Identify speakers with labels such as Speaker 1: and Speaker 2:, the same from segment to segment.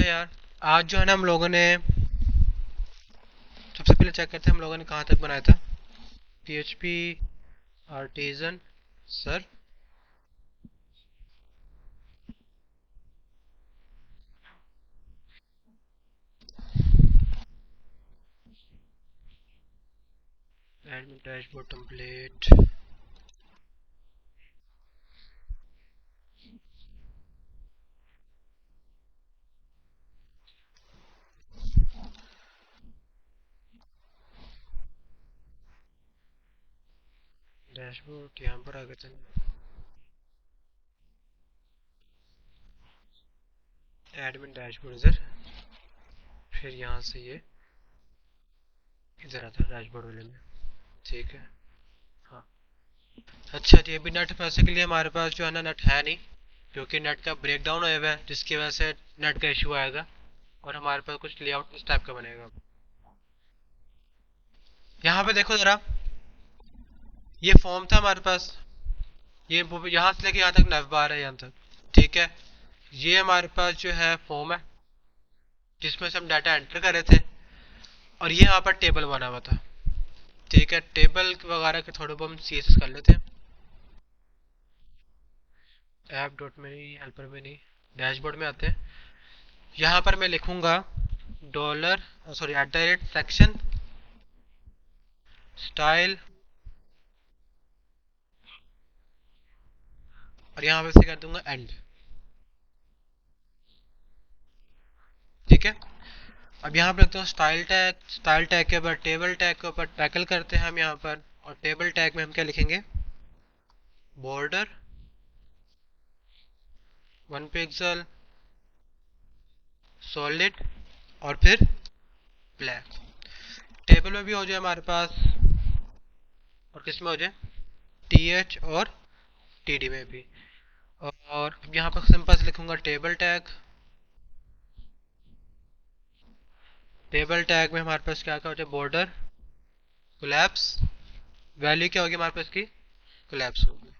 Speaker 1: यार, आज जो है ना हम लोगों ने सबसे पहले चेक करते हैं हम लोगों ने कहाँ तक बनाया था। PHP artisan sir admin dashboard template. Dashboard यहाँ पर आ गए थे। एडमिन डैशबोर्ड इधर, फिर यहाँ से ये इधर आता है डैशबोर्ड वाले में। ठीक है। हाँ, अच्छा जी, अभी नेट पैसे के लिए हमारे पास जो है ना नेट है नहीं, क्योंकि नेट का ब्रेक डाउन हुआ हुआ है, जिसकी वजह से नेट का इशू आएगा और हमारे पास कुछ लेआउट इस टाइप का बनेगा। यहाँ पे देखो जरा, ये फॉर्म था हमारे पास, ये यहाँ से लेके यहाँ तक नव बार है यहाँ तक। ठीक है, ये हमारे पास जो है फॉर्म है जिसमें से हम डाटा एंटर कर रहे थे, और ये यहाँ पर टेबल बना हुआ था। ठीक है, टेबल वगैरह के थोड़े बहुत हम CSS कर लेते हैं। ऐप डॉट में नहीं, हेल्पर में नहीं, डैशबोर्ड में आते हैं। यहाँ पर मैं लिखूंगा डॉलर सॉरी @सेक्शन स्टाइल, और यहाँ पे से कर दूंगा एंड। ठीक है, अब यहाँ पे लिखते हैं स्टाइल टैग। स्टाइल टैग के ऊपर टेबल टैग के ऊपर टैकल करते हैं हम यहाँ पर, और टेबल टैग में हम क्या लिखेंगे, बॉर्डर 1 पिक्सल सॉलिड और फिर ब्लैक। टेबल में भी हो जाए हमारे पास, और किस में हो जाए, TH और TD में भी। और अब यहाँ पर सिंपल से लिखूंगा टेबल टैग। टेबल टैग में हमारे पास क्या क्या हो जाए, बॉर्डर कोलैप्स, वैल्यू क्या होगी हमारे पास की, कोलैप्स होगी।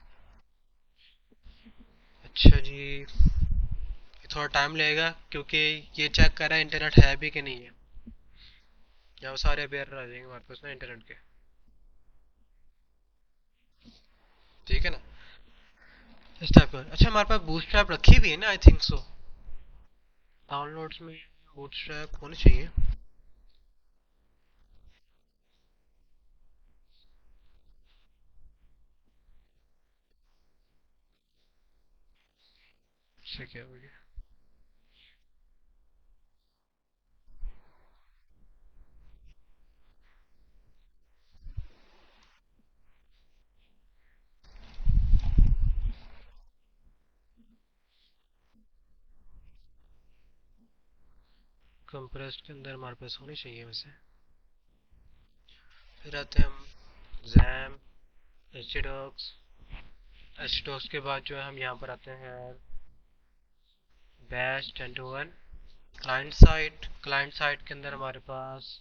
Speaker 1: अच्छा जी, ये थोड़ा टाइम लगेगा क्योंकि ये चेक कर रहा है इंटरनेट है भी कि नहीं है। यहाँ सारे बेयर आ जाएंगे हमारे पास ना इंटरनेट के। ठीक है ना, इस टाइप का। अच्छा, हमारे पास बूटस्ट्रैप रखी भी है ना, आई थिंक सो। डाउनलोड्स में बूटस्ट्रैप होनी चाहिए। इससे क्या हो गया, कंप्रेस्ड के अंदर हमारे पास होनी चाहिए वैसे। फिर आते हैं हम जैम, एचडॉक्स। एचडॉक्स के बाद जो है हम यहाँ पर आते हैं bash 10 to 1। Client side, client side के अंदर हमारे पास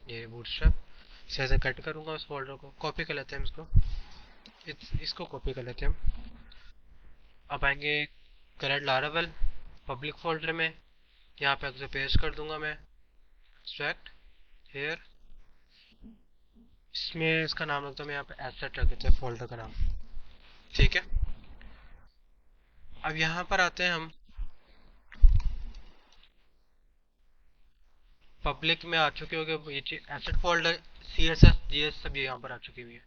Speaker 1: ये बूटस्ट्रैप। इसे ऐसे कट करूंगा, उस फोल्डर को कॉपी कर लेते हैं इसको, इसको कॉपी कर लेते हैं हम। अब आएंगे करेक्ट लारावेल पब्लिक फोल्डर में, यहाँ पे अगर पेस्ट कर दूंगा मैं, एक्सट्रैक्ट हेयर, इसमें इसका नाम रखता हूँ मैं यहाँ पे एसेट रख देते हैं फोल्डर का नाम। ठीक है, अब यहाँ पर आते हैं हम पब्लिक में आ चुके हो गए ये एसेट फोल्डर, CSS GS सब ये यहाँ पर आ चुकी हुई है।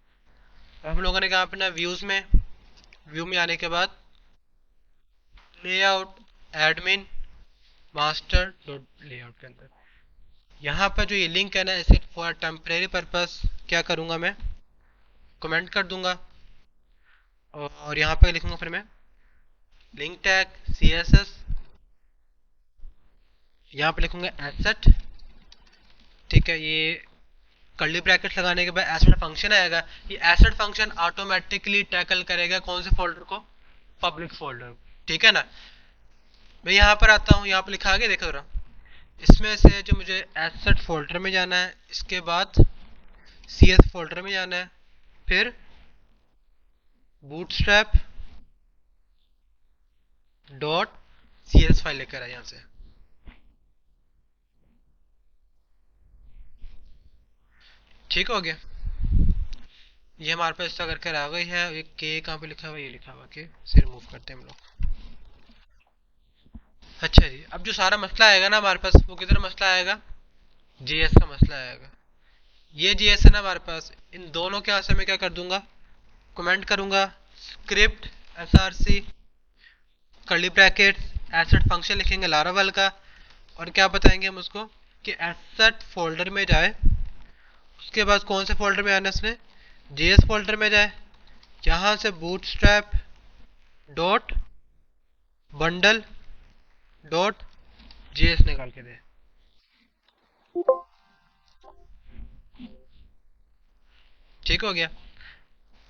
Speaker 1: अब हम लोगों ने कहा अपना व्यूज में, व्यू में आने के बाद layout admin master dot layout के अंदर यहाँ पर जो ये लिंक है ना, इसे फॉर टेम्परेरी पर्पस क्या करूंगा मैं, कमेंट कर दूंगा, और यहाँ पर लिखूंगा फिर मैं लिंक टैग CSS, यहाँ पे लिखूंगा एसेट। ठीक है, ये कर्ली ब्रैकेट लगाने के बाद एसेट फंक्शन आएगा। ये एसेट फंक्शन ऑटोमेटिकली टैकल करेगा कौन से फोल्डर को, पब्लिक फोल्डर। ठीक है ना, मैं यहाँ पर आता हूँ, यहाँ पर लिखा आगे देखो जरा, इसमें से जो मुझे एसेट फोल्डर में जाना है, इसके बाद CS फोल्डर में जाना है, फिर बूटस्ट्रैप .cs फाइल लेकर आए यहाँ से। ठीक हो गया, ये हमारे पास ऐसा करके आ गई है। एक के कहाँ पे लिखा हुआ, ये लिखा हुआ के से रिमूव करते हैं हम लोग। अच्छा जी, अब जो सारा मसला आएगा ना हमारे पास, वो किधर मसला आएगा, जीएस का मसला आएगा। ये जीएस है ना हमारे पास, इन दोनों के यहाँ से मैं क्या कर दूंगा, कमेंट करूंगा script src curly bracket asset function लिखेंगे लारावल का, और क्या बताएंगे हम उसको कि एसेट फोल्डर में जाए। उसके बाद कौन से फोल्डर में आना है, उसने जेएस फोल्डर में जाए, यहाँ से bootstrap dot bundle dot JS निकाल के दे। ठीक हो गया।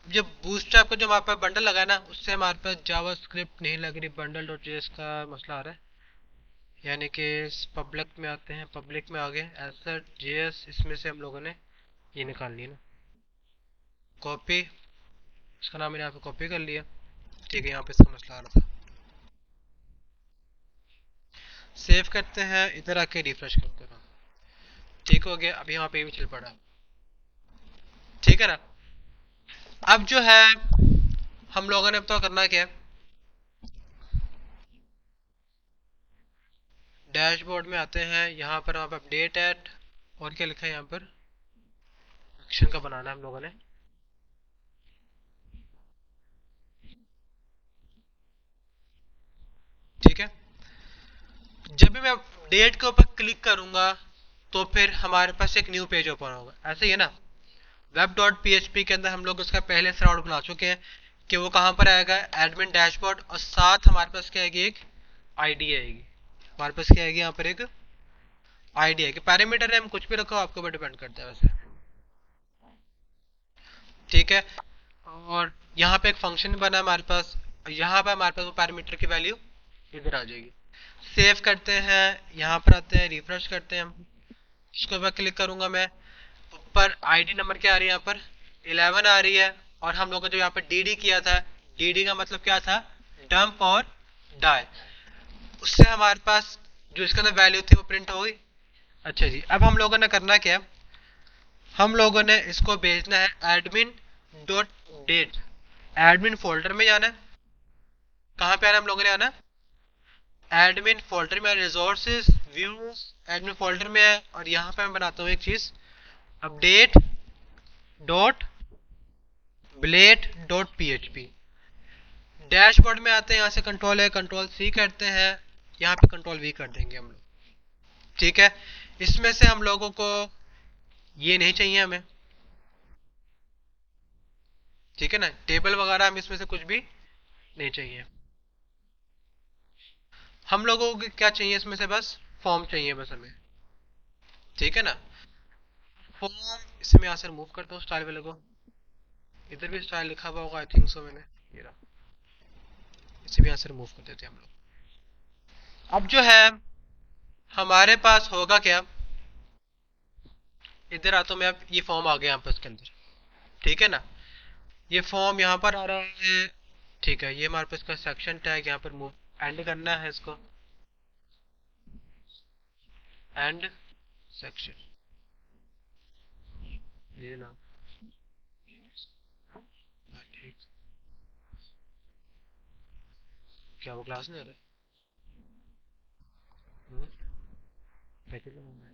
Speaker 1: जब बूटस्ट्रैप का जो हमारे पास बंडल लगा ना, उससे हमारे पास जावा स्क्रिप्ट नहीं लग रही, बंडल डॉट जेएस का मसला आ रहा है। यानी कि पब्लिक में आते हैं, पब्लिक में आ गए एसेट जेएस, इसमें से हम लोगों ने ये निकाल लिया ना, कॉपी, इसका नाम मैंने यहाँ पे कॉपी कर लिया। ठीक है, यहाँ पे इसका मसला आ रहा था। सेव करते हैं, इधर आके रिफ्रेश करते हैं। ठीक हो गया, अब यहाँ पे भी चल पड़ा। ठीक है ना। अब जो है हम लोगों ने अब तो करना क्या है, डैशबोर्ड में आते हैं, यहाँ पर आप अपडेट एट, और क्या लिखा है यहाँ पर, एक्शन का बनाना है हम लोगों ने। ठीक है, जब भी मैं अपडेट के ऊपर क्लिक करूंगा तो फिर हमारे पास एक न्यू पेज ओपन होगा, ऐसे ही है ना। web.php के अंदर हम लोग उसका पहले से राउट बना चुके हैं कि वो कहाँ पर आएगा, एडमिन डैशबोर्ड, और साथ हमारे पास क्या आएगी, एक आईडी आएगी। हमारे पास क्या आएगी यहाँ पर, एक आईडी आएगी। पैरामीटर नेम कुछ भी रखो, आपके ऊपर डिपेंड करता है वैसे। ठीक है, और यहाँ पे एक फंक्शन बना है हमारे पास, यहाँ पे हमारे पास वो पैरामीटर की वैल्यू इधर आ जाएगी। सेव करते हैं, यहाँ पर आते हैं, रिफ्रेश करते हैं हम, इसके ऊपर क्लिक करूंगा मैं, ऊपर आईडी नंबर क्या आ रही है, यहाँ पर 11 आ रही है। और हम लोगों ने जो यहाँ पर डीडी किया था, डीडी का मतलब क्या था, डंप और डाई, उससे हमारे पास जो इसके अंदर वैल्यू थी वो प्रिंट हो गई। अच्छा जी, अब हम लोगों ने करना क्या, हम लोगों ने इसको भेजना है admin dot date, admin folder में जाना है। कहाँ पे आना हम लोगों ने आना, एडमिन फोल्डर में, रिसोर्सेज व्यूज एडमिन फोल्डर में है। और यहाँ पे मैं बनाता हूँ एक चीज, update dot blade dot php। Dashboard में आते हैं, यहाँ से कंट्रोल है, कंट्रोल सी करते हैं, यहाँ पे कंट्रोल वी कर देंगे हम लोग। ठीक है, इसमें से हम लोगों को ये नहीं चाहिए हमें, ठीक है ना, टेबल वगैरह हम इसमें से कुछ भी नहीं चाहिए। हम लोगों को क्या चाहिए इसमें से, बस फॉर्म चाहिए बस हमें। ठीक है ना, फॉर्म, इसे मैं यहाँ से रिमूव करता हूँ स्टाइल वाले को, इधर भी स्टाइल लिखा हुआ होगा, आई थिंक सो मैंने, ये रहा, इसे भी यहाँ से रिमूव कर देते हैं हम लोग। अब जो है हमारे पास होगा क्या, इधर आता हूँ मैं, अब ये फॉर्म आ गया यहाँ पर इसके अंदर। ठीक है ना, ये फॉर्म यहाँ पर आ रहा है। ठीक है, ये हमारे पास का सेक्शन टैग, यहाँ पर मूव एंड करना है इसको, एंड सेक्शन, ये ना, ठीक, क्या वो क्लास नहीं आ रहा है, पैकेट लगाना है।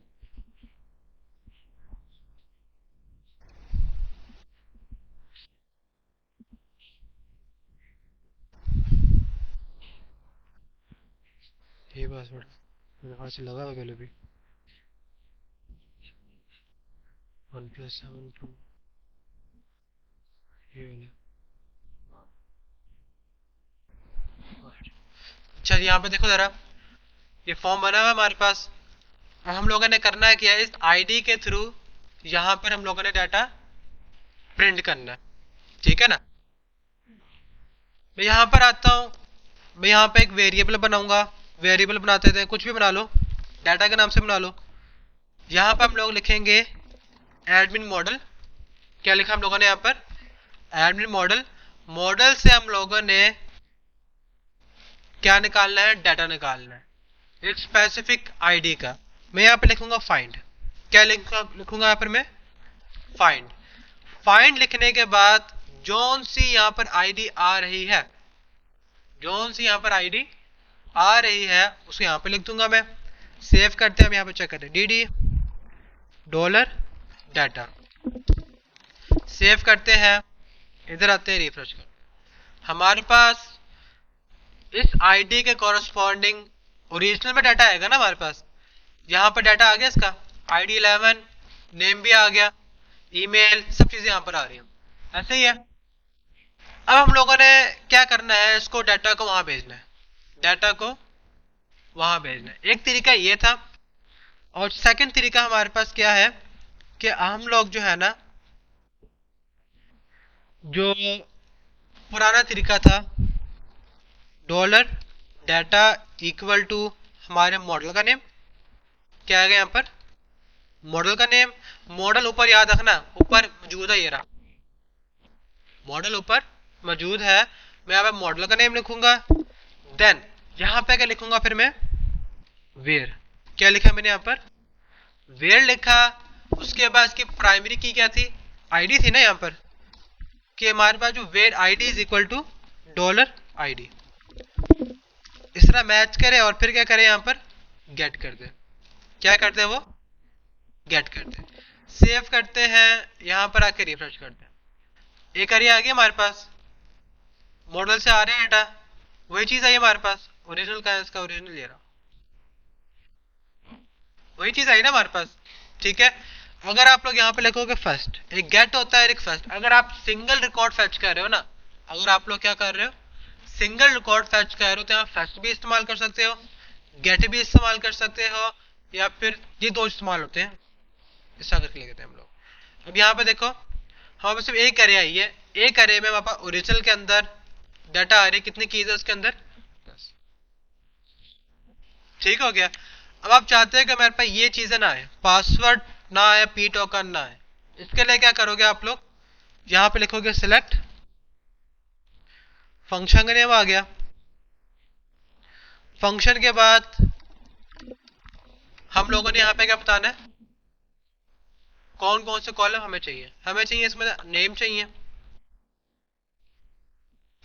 Speaker 1: ये पासवर्ड मेरे ख्याल से लगा हुआ पहले भी, 1+7 2, ये वाला। अच्छा, यहाँ पे देखो जरा, ये फॉर्म बना हुआ है हमारे पास। अब हम लोगों ने करना है क्या, इस आईडी के थ्रू यहाँ पर हम लोगों ने डाटा प्रिंट करना है। ठीक है ना, मैं यहाँ पर आता हूँ, मैं यहाँ पे एक वेरिएबल बनाऊंगा, वेरिएबल बनाते थे, कुछ भी बना लो, डाटा के नाम से बना लो। यहाँ पर हम लोग लिखेंगे एडमिन मॉडल। क्या लिखा हम लोगों ने यहाँ पर? Admin model. मॉडल से हम लोगों ने क्या निकालना है? डाटा निकालना है एक स्पेसिफिक आईडी का। मैं यहाँ पे लिखूंगा फाइंड। क्या लिखूंगा यहाँ पर मैं? फाइंड। फाइंड लिखने के बाद जोन सी यहाँ पर आईडी आ रही है, जोन सी यहाँ पर आईडी आ रही है उसको यहाँ पे लिख दूंगा मैं। सेव करते हैं, हम यहाँ पे चेक करते हैं dd डॉलर डाटा। सेव करते हैं, इधर आते हैं, रिफ्रेश करते हैं। हमारे पास इस आईडी के कॉरस्पॉन्डिंग ओरिजिनल में डाटा आएगा ना हमारे पास। यहाँ पर डाटा आ गया इसका, आईडी 11, नेम भी आ गया, ईमेल, सब चीजें यहाँ पर आ रही हैं। ऐसे ही है। अब हम लोगों ने क्या करना है? इसको डाटा को वहां भेजना है, डाटा को वहां भेजना है। एक तरीका ये था। और सेकंड तरीका हमारे पास क्या है कि हम लोग जो है ना, जो पुराना तरीका था, डॉलर डाटा इक्वल टू हमारे मॉडल का नेम। क्या आ गया यहाँ पर? मॉडल का नेम। मॉडल ऊपर याद रखना, ऊपर मौजूद है, ये रहा मॉडल ऊपर मौजूद है। मैं यहाँ पे मॉडल का नेम लिखूंगा। देन यहाँ पे क्या लिखूंगा फिर मैं? वेयर। क्या लिखा मैंने यहाँ पर? वेयर लिखा। उसके बाद इसकी प्राइमरी की क्या थी? आईडी थी ना यहाँ पर, कि हमारे पास जो where ID is equal to dollar ID. इस तरह मैच करे और फिर क्या करे? यहाँ पर गेट कर दे। क्या करते हैं वो? गेट करते हैं। सेव करते हैं, यहाँ पर आके रिफ्रेश करते हैं। एक एरिया आ गया हमारे पास, मॉडल से आ रहे हैं डाटा, वही चीज आई हमारे पास। ओरिजिनल का है इसका? ओरिजिनल ले रहा, वही चीज आई ना हमारे पास। ठीक है। अगर आप लोग यहाँ पे लिखोगे फर्स्ट, एक गेट होता है एक फर्स्ट। अगर आप सिंगल रिकॉर्ड फैच कर रहे हो ना, अगर आप लोग क्या कर रहे हो, सिंगल रिकॉर्ड फैच कर रहे हो, तो यहाँ फर्स्ट भी इस्तेमाल कर सकते हो, गेट भी इस्तेमाल कर सकते हो, या फिर ये दो इस्तेमाल होते हैं। ऐसा करके लिखते हैं हम लोग। अब यहाँ पे देखो, हमारे पास सिर्फ एक अरे आई है। एक अरे में हमारे पास ओरिजिनल के अंदर डाटा आ रही है। कितनी कीज है उसके अंदर? 10। ठीक हो गया। अब आप चाहते हैं कि हमारे पास ये चीजें ना आए, पासवर्ड ना आए, पी टोकन ना आए। इसके लिए क्या करोगे आप लोग? यहाँ पे लिखोगे सिलेक्ट, फंक्शन का नेम आ गया। फंक्शन के बाद हम लोगों ने यहाँ पे क्या बताना है? कौन कौन से कॉलम हमें चाहिए? हमें चाहिए इसमें नेम चाहिए।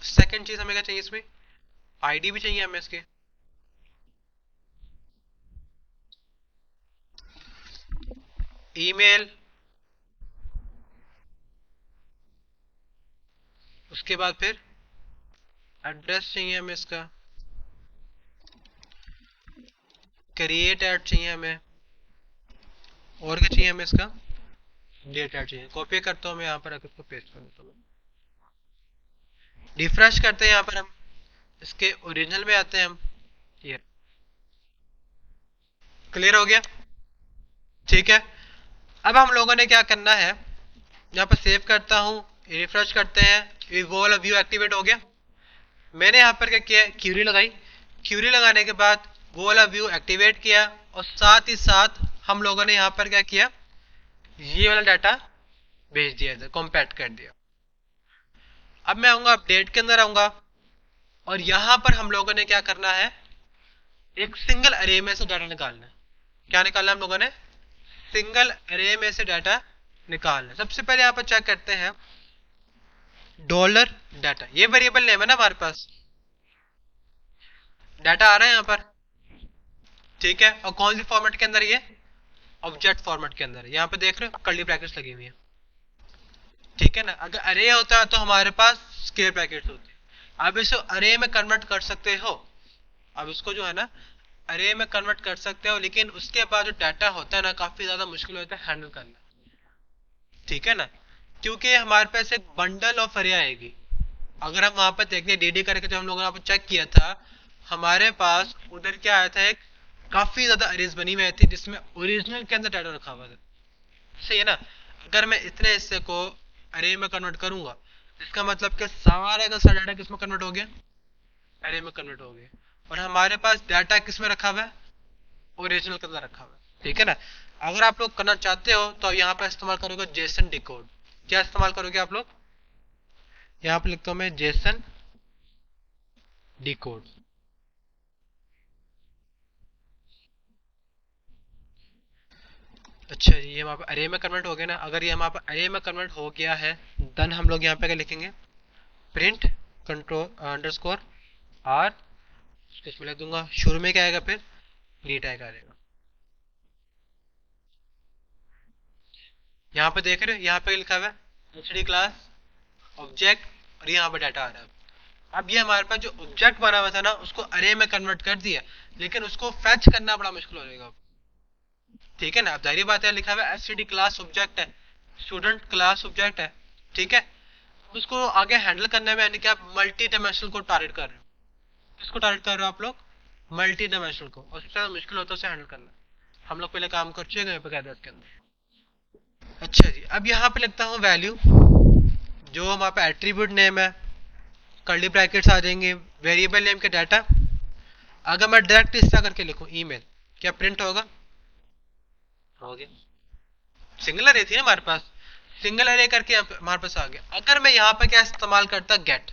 Speaker 1: सेकंड चीज हमें क्या चाहिए? इसमें आईडी भी चाहिए हमें इसके। ईमेल, उसके बाद फिर एड्रेस चाहिए हमें इसका। क्रिएट ऐड चाहिए हमें। और क्या चाहिए हमें? इसका डेट ऐड चाहिए। कॉपी करता हूँ मैं, यहाँ पर आकर इसको पेस्ट कर देता हूँ। रिफ्रेश करते हैं, यहाँ पर हम इसके ओरिजिनल में आते हैं हम। ये क्लियर हो गया। ठीक है। अब हम लोगों ने क्या करना है? यहाँ पर सेव करता हूँ, रिफ्रेश करते हैं, वो वाला व्यू एक्टिवेट हो गया। मैंने यहाँ पर क्या किया? क्यूरी लगाई। क्यूरी लगाने के बाद वो वाला व्यू एक्टिवेट किया, और साथ ही साथ हम लोगों ने यहाँ पर क्या किया? ये वाला डाटा भेज दिया था, कॉम्पैक्ट कर दिया। अब मैं आऊंगा अपडेट के अंदर आऊंगा, और यहां पर हम लोगों ने क्या करना है? एक सिंगल अरे में से डाटा निकालना है। क्या निकालना है हम लोगों ने? सिंगल अरे में से डाटा निकालना है। सबसे पहले यहाँ पर चेक करते हैं डॉलर डाटा। ये वेरिएबल नेम है ना हमारे पास, डाटा आ रहा है यहाँ पर। ठीक है। और कौन सी फॉर्मेट के अंदर? ये ऑब्जेक्ट फॉर्मेट के अंदर। यहाँ पे देख रहे हो कर्ली ब्रैकेट्स लगी हुई है। ठीक है ना। अगर अरे होता तो हमारे पास स्क्वायर ब्रैकेट्स होते। अब इसे अरे में कन्वर्ट कर सकते हो। अब इसको जो है ना अरे में कन्वर्ट कर सकते हो, लेकिन उसके बाद जो डाटा होता है ना, काफी ज्यादा मुश्किल होता है हैंडल करना। ठीक है ना, क्योंकि हमारे पास एक बंडल ऑफ अरे आएगी। अगर हम वहां पर देखते डीडी करके, जब हम लोगों ने चेक किया था, हमारे पास उधर क्या आया था? एक काफी ज्यादा अरेज बनी हुई थी, जिसमें ओरिजिनल के अंदर डाटा रखा हुआ था। सही है ना। अगर मैं इतने हिस्से को अरे में कन्वर्ट करूंगा, इसका मतलब कि सारे का सारा डाटा किस में कन्वर्ट हो गया? अरे में कन्वर्ट हो गया। और हमारे पास डाटा किस में रखा हुआ है? ओरिजिनल के अंदर रखा हुआ है, ठीक है ना। अगर आप लोग करना चाहते हो तो यहाँ पर इस्तेमाल करोगे जेसन डिकोड। क्या इस्तेमाल करोगे आप लोग, यहाँ पर लिखता हूँ मैं जेसन डिकोड। अच्छा जी, ये वहाँ पर अरे में कन्वर्ट हो गया ना। अगर ये हमारे पास अरे में कन्वर्ट हो गया है, देन हम लोग यहाँ पे क्या लिखेंगे, प्रिंट कंट्रोल अंडरस्कोर आर, इसमें लिख दूंगा शुरू में क्या आएगा, फिर री टैग आ जाएगा। यहाँ पे देख रहे हो, यहाँ पे लिखा हुआ है एचडी क्लास ऑब्जेक्ट, और यहाँ पे डाटा आ रहा है। अब ये हमारे पास जो ऑब्जेक्ट बना हुआ था ना, उसको अरे में कन्वर्ट कर दिया, लेकिन उसको फेच करना बड़ा मुश्किल हो जाएगा, ठीक है ना। अब जाहिर बात है, लिखा हुआ है एसटीडी क्लास ऑब्जेक्ट है, स्टूडेंट क्लास ऑब्जेक्ट है, ठीक है। उसको आगे हैंडल करने में यानी कि आप मल्टी डायमेंशनल को टारगेट कर रहे हो। किसको टारगेट कर रहे हो आप लोग, मल्टी डायमेंशनल को, और सबसे ज्यादा मुश्किल होता है उसे हैंडल करना। हम लोग पहले काम कर चुके हैं बकायदा इसके अंदर। अच्छा जी, अब यहाँ पे लिखता हूँ वैल्यू, जो हमारे पे एट्रीब्यूट नेम है, कर्ली ब्रैकेट्स आ जाएंगे, वेरिएबल नेम के डाटा। अगर मैं डायरेक्ट इस तरह करके लिखूँ ईमेल, क्या प्रिंट होगा, हो गया। सिंगल अरे थी ना हमारे पास, सिंगल अरे करके हमारे पास आ गया। अगर मैं यहाँ पे क्या इस्तेमाल करता, गेट,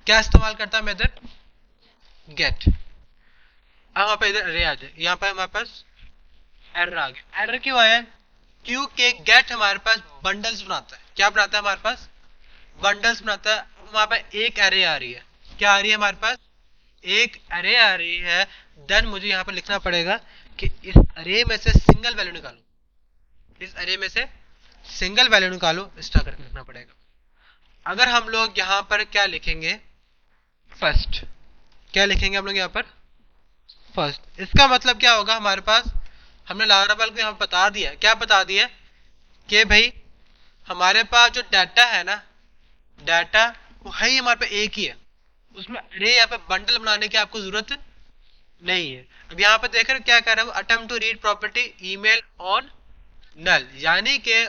Speaker 1: क्या इस्तेमाल करता मेथड, गेट। अब वहाँ पे इधर अरे आ जाए, यहाँ पे हमारे पास एरर आ गया। एरर क्यों आया, क्योंकि गेट हमारे पास बंडल्स बनाता है। क्या बनाता है हमारे पास, बंडल्स बनाता है। वहां पे एक एरे आ रही है, क्या आ रही है हमारे पास, एक एरे आ रही है। देन मुझे यहाँ पे लिखना पड़ेगा कि इस अरे में से सिंगल वैल्यू निकालो, इस अरे में से सिंगल वैल्यू निकालो, इस तरह करके लिखना पड़ेगा। अगर हम लोग यहाँ पर क्या लिखेंगे, फर्स्ट, क्या लिखेंगे हम लोग यहाँ पर, फर्स्ट। इसका मतलब क्या होगा, हमारे पास हमने लारावल को यहाँ बता दिया, क्या बता दिया कि भाई हमारे पास जो डाटा है ना, डाटा वो है ही हमारे पास एक ही है, उसमें अरे यहाँ पे बंडल बनाने की आपको जरूरत नहीं है। अब यहाँ पे देख रहे हो क्या कर रहा है, attempt to read property email on null, यानी कि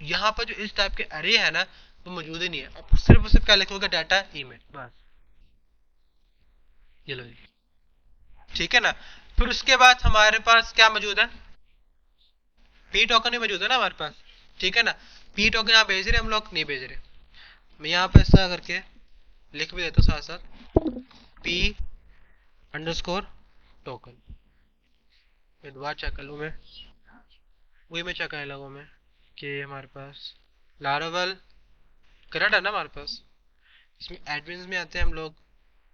Speaker 1: यहाँ पर जो इस टाइप के अरे है ना, वो मौजूद ही नहीं है। अब सिर्फ और सिर्फ क्या लिखोगे, डाटा ईमेल, बस ये लो जी, ठीक है ना। फिर उसके बाद हमारे पास क्या मौजूद है, पी टोकन भी मौजूद है ना हमारे पास, ठीक है ना। पी टोकन यहाँ भेज रहे हम लोग, नहीं भेज रहे। मैं यहाँ पे ऐसा करके लिख भी देता हूँ साथ साथ, पी अंडरस्कोर टोकन। मैं दोबारा चेक कर लूँ, मैं वही मैं चेक करने लगा मैं कि हमारे पास लारावल करेक्ट है ना हमारे पास। इसमें एडमिन में आते हैं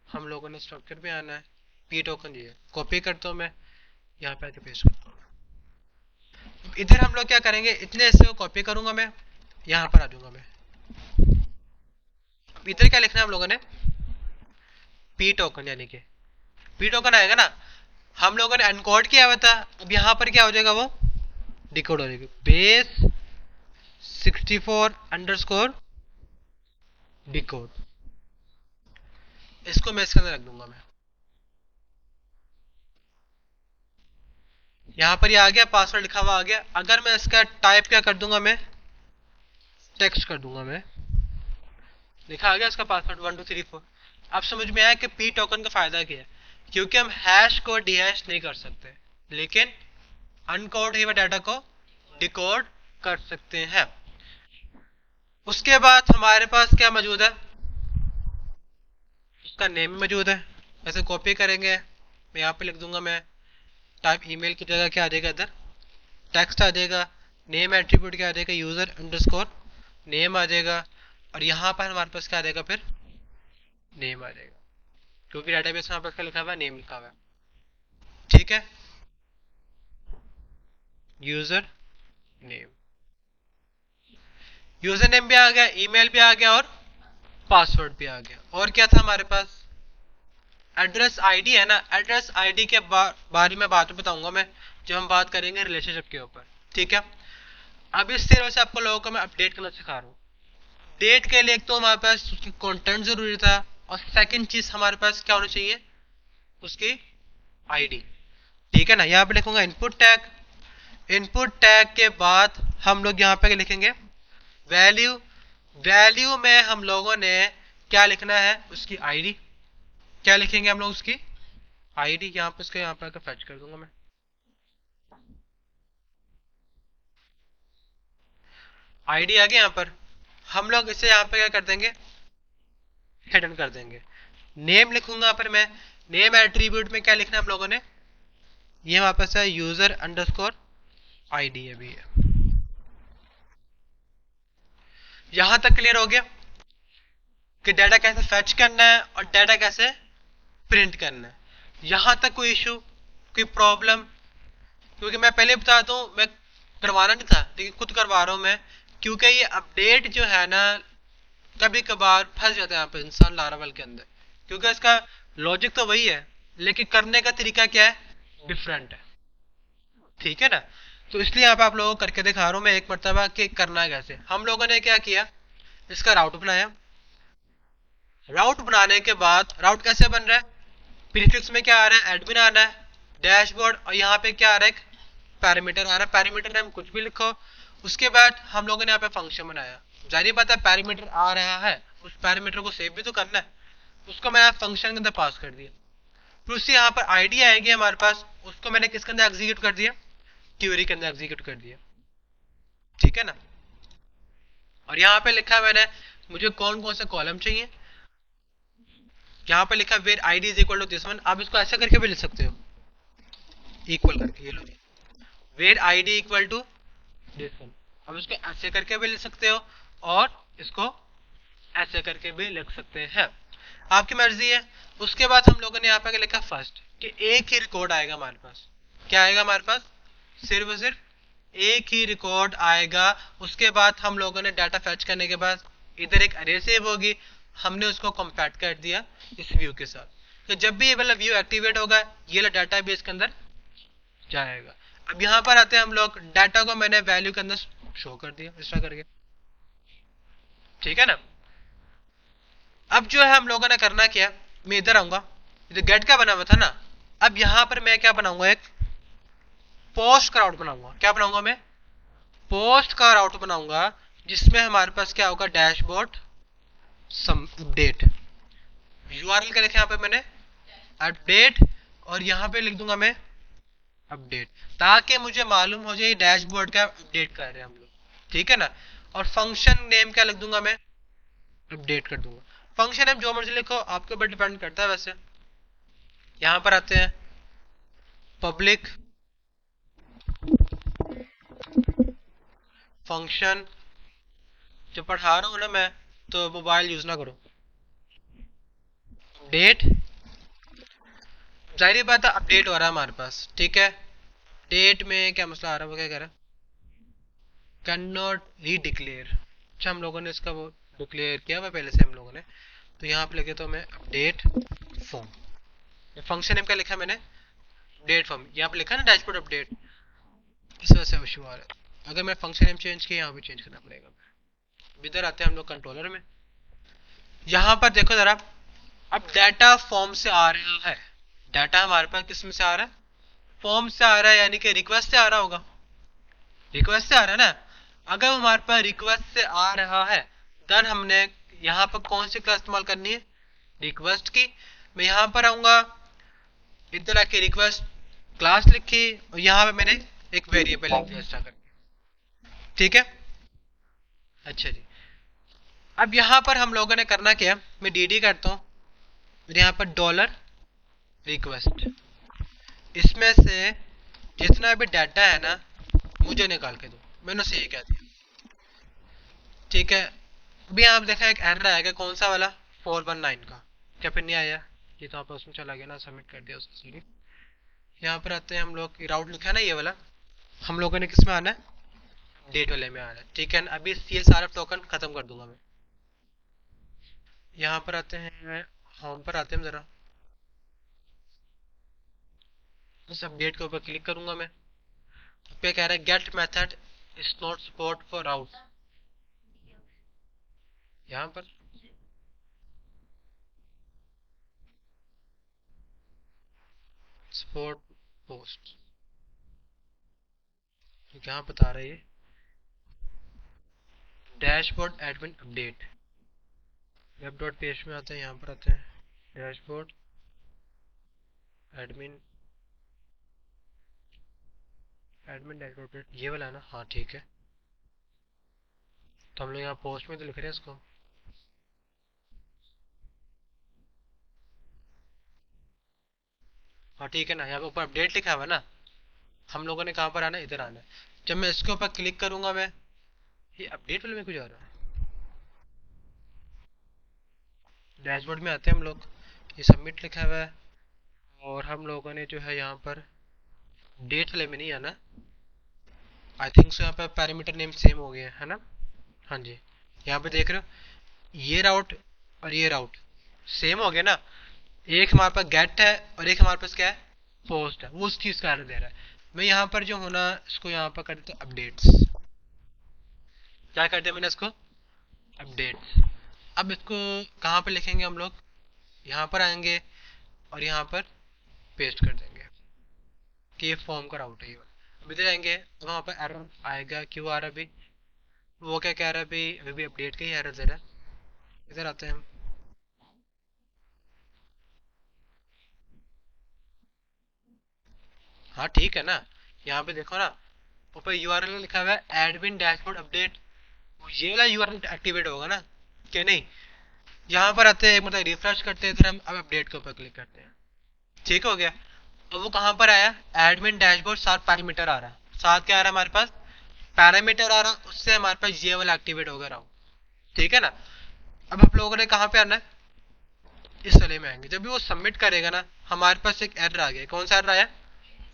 Speaker 1: हम लोगों ने स्ट्रक्चर पे आना है, पी टोकन ये कॉपी करता हूँ मैं, यहाँ पे आके पेस्ट करता हूँ। इधर हम लोग क्या करेंगे, इतने ऐसे को कॉपी करूंगा मैं, यहाँ पर आ जाऊंगा मैं। अब इधर क्या लिखना है हम लोगों ने, पी टोकन, यानी कि पी टोकन आएगा ना, हम लोगों ने एनकोड किया हुआ था। अब यहाँ पर क्या हो जाएगा, वो डिकोड हो जाएगा, बेस 64 अंडरस्कोर डिकोड। इसको मैं इसके अंदर रख दूंगा मैं, यहाँ पर ये आ गया, पासवर्ड लिखा हुआ आ गया। अगर मैं इसका टाइप क्या कर दूंगा, मैं टेक्स्ट कर दूंगा मैं, लिखा आ गया इसका पासवर्ड 1234। अब समझ में आया कि पी टोकन का फायदा क्या है, क्योंकि हम हैश को डीहैश नहीं कर सकते, लेकिन अनकोड हुए डाटा को डिकोड कर सकते हैं। उसके बाद हमारे पास क्या मौजूद है, उसका नेम मौजूद है। ऐसे कॉपी करेंगे, मैं यहाँ पे लिख दूंगा मैं, टाइप ईमेल की जगह क्या आ जाएगा, इधर टेक्स्ट आ जाएगा, नेम एट्रीब्यूट क्या आ जाएगा, यूजर अंडरस्कोर नेम आ जाएगा, और यहाँ पर हमारे पास क्या आ जाएगा, फिर नेम आ जाएगा, क्योंकि डाटाबेस में हमारे पास क्या लिखा हुआ है, नेम लिखा हुआ है, ठीक है। यूजर नेम, यूजर नेम भी आ गया, ईमेल भी आ गया, और पासवर्ड भी आ गया। और क्या था हमारे पास, एड्रेस आईडी है ना। एड्रेस आईडी के बारे में बात बताऊंगा मैं जब हम बात करेंगे रिलेशनशिप के ऊपर, ठीक है। अब इस तरह से आपको लोगों को मैं अपडेट करना सिखा रहा हूँ। डेट के लिए एक तो हमारे पास उसकी कंटेंट जरूरी था, और सेकंड चीज हमारे पास क्या होनी चाहिए, उसकी आईडी, ठीक है ना। यहाँ पे लिखूंगा इनपुट टैग, इनपुट टैग के बाद हम लोग यहाँ पे लिखेंगे वैल्यू, वैल्यू में हम लोगों ने क्या लिखना है, उसकी आईडी। क्या लिखेंगे हम लोग, उसकी आईडी। यहाँ पे इसको यहाँ पे आकर फैच कर दूंगा मैं, आईडी आ गया यहाँ पर, हम लोग इसे यहाँ पे क्या कर देंगे, हिडन कर देंगे। नेम लिखूंगा यहाँ पर मैं, नेम एट्रीब्यूट में क्या लिखना है हम लोगों ने, ये हमारे पास है यूजर अंडरस्कोर आईडी अभी है। यहां तक क्लियर हो गया कि डाटा कैसे फेच करना है और डाटा कैसे प्रिंट करना है। यहां तक कोई इशू, कोई प्रॉब्लम? क्योंकि मैं पहले बताता हूँ, मैं करवाना नहीं था लेकिन खुद करवा रहा हूँ मैं, क्योंकि ये अपडेट जो है ना कभी कभार फंस जाता है यहाँ पे इंसान लारावल के अंदर, क्योंकि इसका लॉजिक तो वही है लेकिन करने का तरीका क्या है, डिफरेंट है। ठीक है ना, तो इसलिए यहाँ पे आप लोगों को करके दिखा रहा हूँ मैं एक मरतबा कि करना है कैसे। हम लोगों ने क्या किया, इसका राउट बनाया। राउट बनाने के बाद राउट कैसे बन रहा है, प्रीफिक्स में क्या आ रहा है, एडमिन आ रहा है, डैशबोर्ड, और यहाँ पे क्या आ रहा है, पैरामीटर आ रहा है। पैरामीटर नेम कुछ भी लिखो। उसके बाद हम लोगों ने यहाँ पे फंक्शन बनाया। जारी बात है पैरामीटर आ रहा है, उस पैरामीटर को सेव भी तो करना है, उसको मैंने फंक्शन के अंदर पास कर दिया। फिर उससे यहाँ पर आईडी आएगी हमारे पास, उसको मैंने किसके अंदर एग्जीक्यूट कर दिया, क्यूरी के अंदर एग्जीक्यूट कर दिया। ठीक है ना, और यहाँ पे लिखा है मैंने मुझे कौन कौन से कॉलम चाहिए। यहाँ पे लिखा where ID is equal to this one, आप इसको ऐसा करके भी लिख सकते हो, इक्वल करके, ये लो जी, where ID equal to this one. अब इसको ऐसे करके भी लिख सकते हो और इसको ऐसे करके भी लिख सकते हैं, आपकी मर्जी है। उसके बाद हम लोगों ने यहाँ पे लिखा फर्स्ट कि एक ही रिकॉर्ड आएगा हमारे पास। क्या आएगा हमारे पास, सिर्फ और सिर्फ एक ही रिकॉर्ड आएगा। उसके बाद हम लोगों ने डाटा फैच करने के बाद इधर एक अरे सेव होगी, हमने उसको कंपैक्ट कर दिया इस व्यू के साथ। तो जब भी ये वाला व्यू एक्टिवेट होगा ये वाला डाटा भी इसके अंदर जाएगा। अब यहाँ पर आते हैं हम लोग, डाटा को मैंने वैल्यू के अंदर शो कर दिया इस तरह करके। ठीक है ना, अब जो है हम लोगों ने करना क्या, मैं इधर आऊंगा, इधर गेट का बना हुआ था ना, अब यहाँ पर मैं क्या बनाऊंगा, एक पोस्ट का राउट बनाऊंगा। क्या बनाऊंगा मैं, पोस्ट का राउट बनाऊंगा, जिसमें हमारे पास क्या होगा, डैशबोर्ड सम अपडेट। यूआरएल का लिखा यहाँ पे मैंने अपडेट, और यहाँ पे लिख दूंगा मैं अपडेट, ताकि मुझे मालूम हो जाए डैशबोर्ड का अपडेट कर रहे हैं हम लोग। ठीक है ना, और फंक्शन नेम क्या लिख दूंगा मैं, अपडेट कर दूंगा। फंक्शन नेम जो मर्जी लिखो, आपके ऊपर डिपेंड करता है। वैसे यहाँ पर आते हैं, पब्लिक फंक्शन, जब पढ़ा रहा हूँ ना मैं तो मोबाइल यूज ना करो। डेट, जाहिर बात है अपडेट हो रहा है हमारे पास। ठीक है, डेट में क्या मसला आ रहा है, वो क्या कह रहा है, कैन नॉट री डिक्लेयर। अच्छा, हम लोगों ने इसका वो डिक्लेयर किया हुआ पहले से हम लोगों ने, तो यहाँ पे लिखे तो मैं अपडेट फॉर्म। फंक्शन नेम क्या लिखा मैंने, अपडेट फॉर्म। यहाँ पे लिखा ना डैशबोर्ड अपडेट, इस वजह से इशू आ रहा है। अगर मैं फंक्शन नेम चेंज किया, यहाँ पे चेंज करना पड़ेगा। इधर आते हैं हम लोग कंट्रोलर में, यहाँ पर देखो जरा, अब डाटा फॉर्म से आ रहा है। डाटा हमारे पास किस में से आ रहा है, फॉर्म से आ रहा है, यानी कि रिक्वेस्ट से आ रहा होगा। रिक्वेस्ट से आ रहा है ना, अगर हमारे पास रिक्वेस्ट से आ रहा है देन हमने यहाँ पर कौन सी क्लास इस्तेमाल करनी है, रिक्वेस्ट की। मैं यहाँ पर आऊंगा, इधर आके रिक्वेस्ट क्लास लिखी, और यहाँ पे मैंने एक वेरिएबल लिख दिया एक्स्ट्रा करके। ठीक है, अच्छा जी। अब यहाँ पर हम लोगों ने करना क्या, मैं डी करता हूँ, यहाँ पर डॉलर रिक्वेस्ट, इसमें से जितना भी डाटा है ना मुझे निकाल के दो। मैंने उसे ये कह दिया। ठीक है, अभी आप देखा एक एरर आएगा, कौन सा वाला, 419 का। क्या फिर नहीं आया, ये तो आप उसमें चला गया ना, सबमिट कर दिया उसको सीधे। यहाँ पर आते हैं हम लोग, राउट लिखा है ना ये वाला, हम लोगों ने किस में आना है, डेट वाले में आना है। ठीक है, अभी ये सारा टोकन खत्म कर दूंगा मैं। यहाँ पर आते हैं, होम पर आते हैं जरा, इस अपडेट के ऊपर क्लिक करूंगा मैं। पे कह रहा है get method is not support for route. यहाँ पर सपोर्ट पोस्ट, क्या बता रहा है ये, dashboard admin update. Web dot page में आते हैं, यहाँ पर आते हैं डैशबोर्ड एडमिन, एडमिन डैशबोर्ड, ये वाला है ना, हाँ ठीक है। तो हम लोग यहाँ पोस्ट में तो लिख रहे हैं इसको। हाँ ठीक है ना, यहाँ पे ऊपर अपडेट लिखा हुआ है ना, हम लोगों ने कहाँ पर आना है, इधर आना है। जब मैं इसके ऊपर क्लिक करूंगा मैं, ये अपडेट वाले में कुछ आ रहा है, डैशबोर्ड में आते हैं हम लोग, ये सबमिट लिखा हुआ है। और हम लोगों ने जो है यहाँ पर डेट वाले में नहीं आना, आई थिंक सो यहाँ पर पैरामीटर नेम सेम हो गया है ना। हाँ जी, यहाँ पे देख रहे हो ये राउट और ये राउट सेम हो गया ना। एक हमारे पास गेट है और एक हमारे पास क्या है, पोस्ट है, वो उस चीज का एरर दे रहा है। मैं यहाँ पर जो होना इसको यहाँ पर कर देता हूँ अपडेट्स। क्या कर दिया मैंने इसको, अपडेट्स। अब इसको कहाँ पे लिखेंगे हम लोग, यहाँ पर आएंगे और यहाँ पर पेस्ट कर देंगे कि ये फॉर्म का राउट है ये वाला। अब इधर आएंगे, अब वहाँ पर एरर आएगा, क्यों आ रहा है भाई, वो क्या कह रहा है भाई, अभी भी अपडेट का ही एरर दे रहा है। इधर आते हैं हम, हाँ ठीक है ना, यहाँ पे देखो ना ऊपर यूआरएल लिखा हुआ है एडमिन डैशबोर्ड अपडेट, ये वाला यूआरएल एक्टिवेट होगा ना कि नहीं। यहाँ पर आते हैं, मतलब रिफ्रेश करते हैं, फिर हम अब अपडेट के ऊपर क्लिक करते हैं, ठीक हो गया। अब वो कहाँ पर आया, एडमिन डैशबोर्ड साथ पैरामीटर आ रहा है, साथ क्या आ रहा है हमारे पास, पैरामीटर आ रहा, उससे हमारे पास ये वाला एक्टिवेट होगा राउट, ठीक है ना। अब आप लोगों ने कहाँ पे आना है, इस वाले में आएंगे। जब भी वो सबमिट करेगा ना, हमारे पास एक एरर आ गया, कौन सा एरर आया,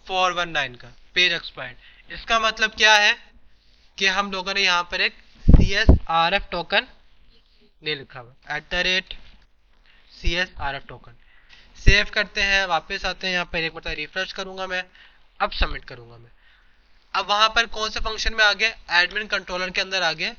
Speaker 1: 419 का, पेज एक्सपायर्ड। इसका मतलब क्या है कि हम लोगों ने यहाँ पर एक CSRF टोकन नहीं लिखा हुआ, @ CSRF टोकन। सेव करते हैं, वापस आते हैं यहाँ पर, एक मतलब रिफ्रेश करूंगा मैं, अब सबमिट करूंगा मैं। अब वहां पर कौन से फंक्शन में आ गया, एडमिन कंट्रोलर के अंदर आ गया,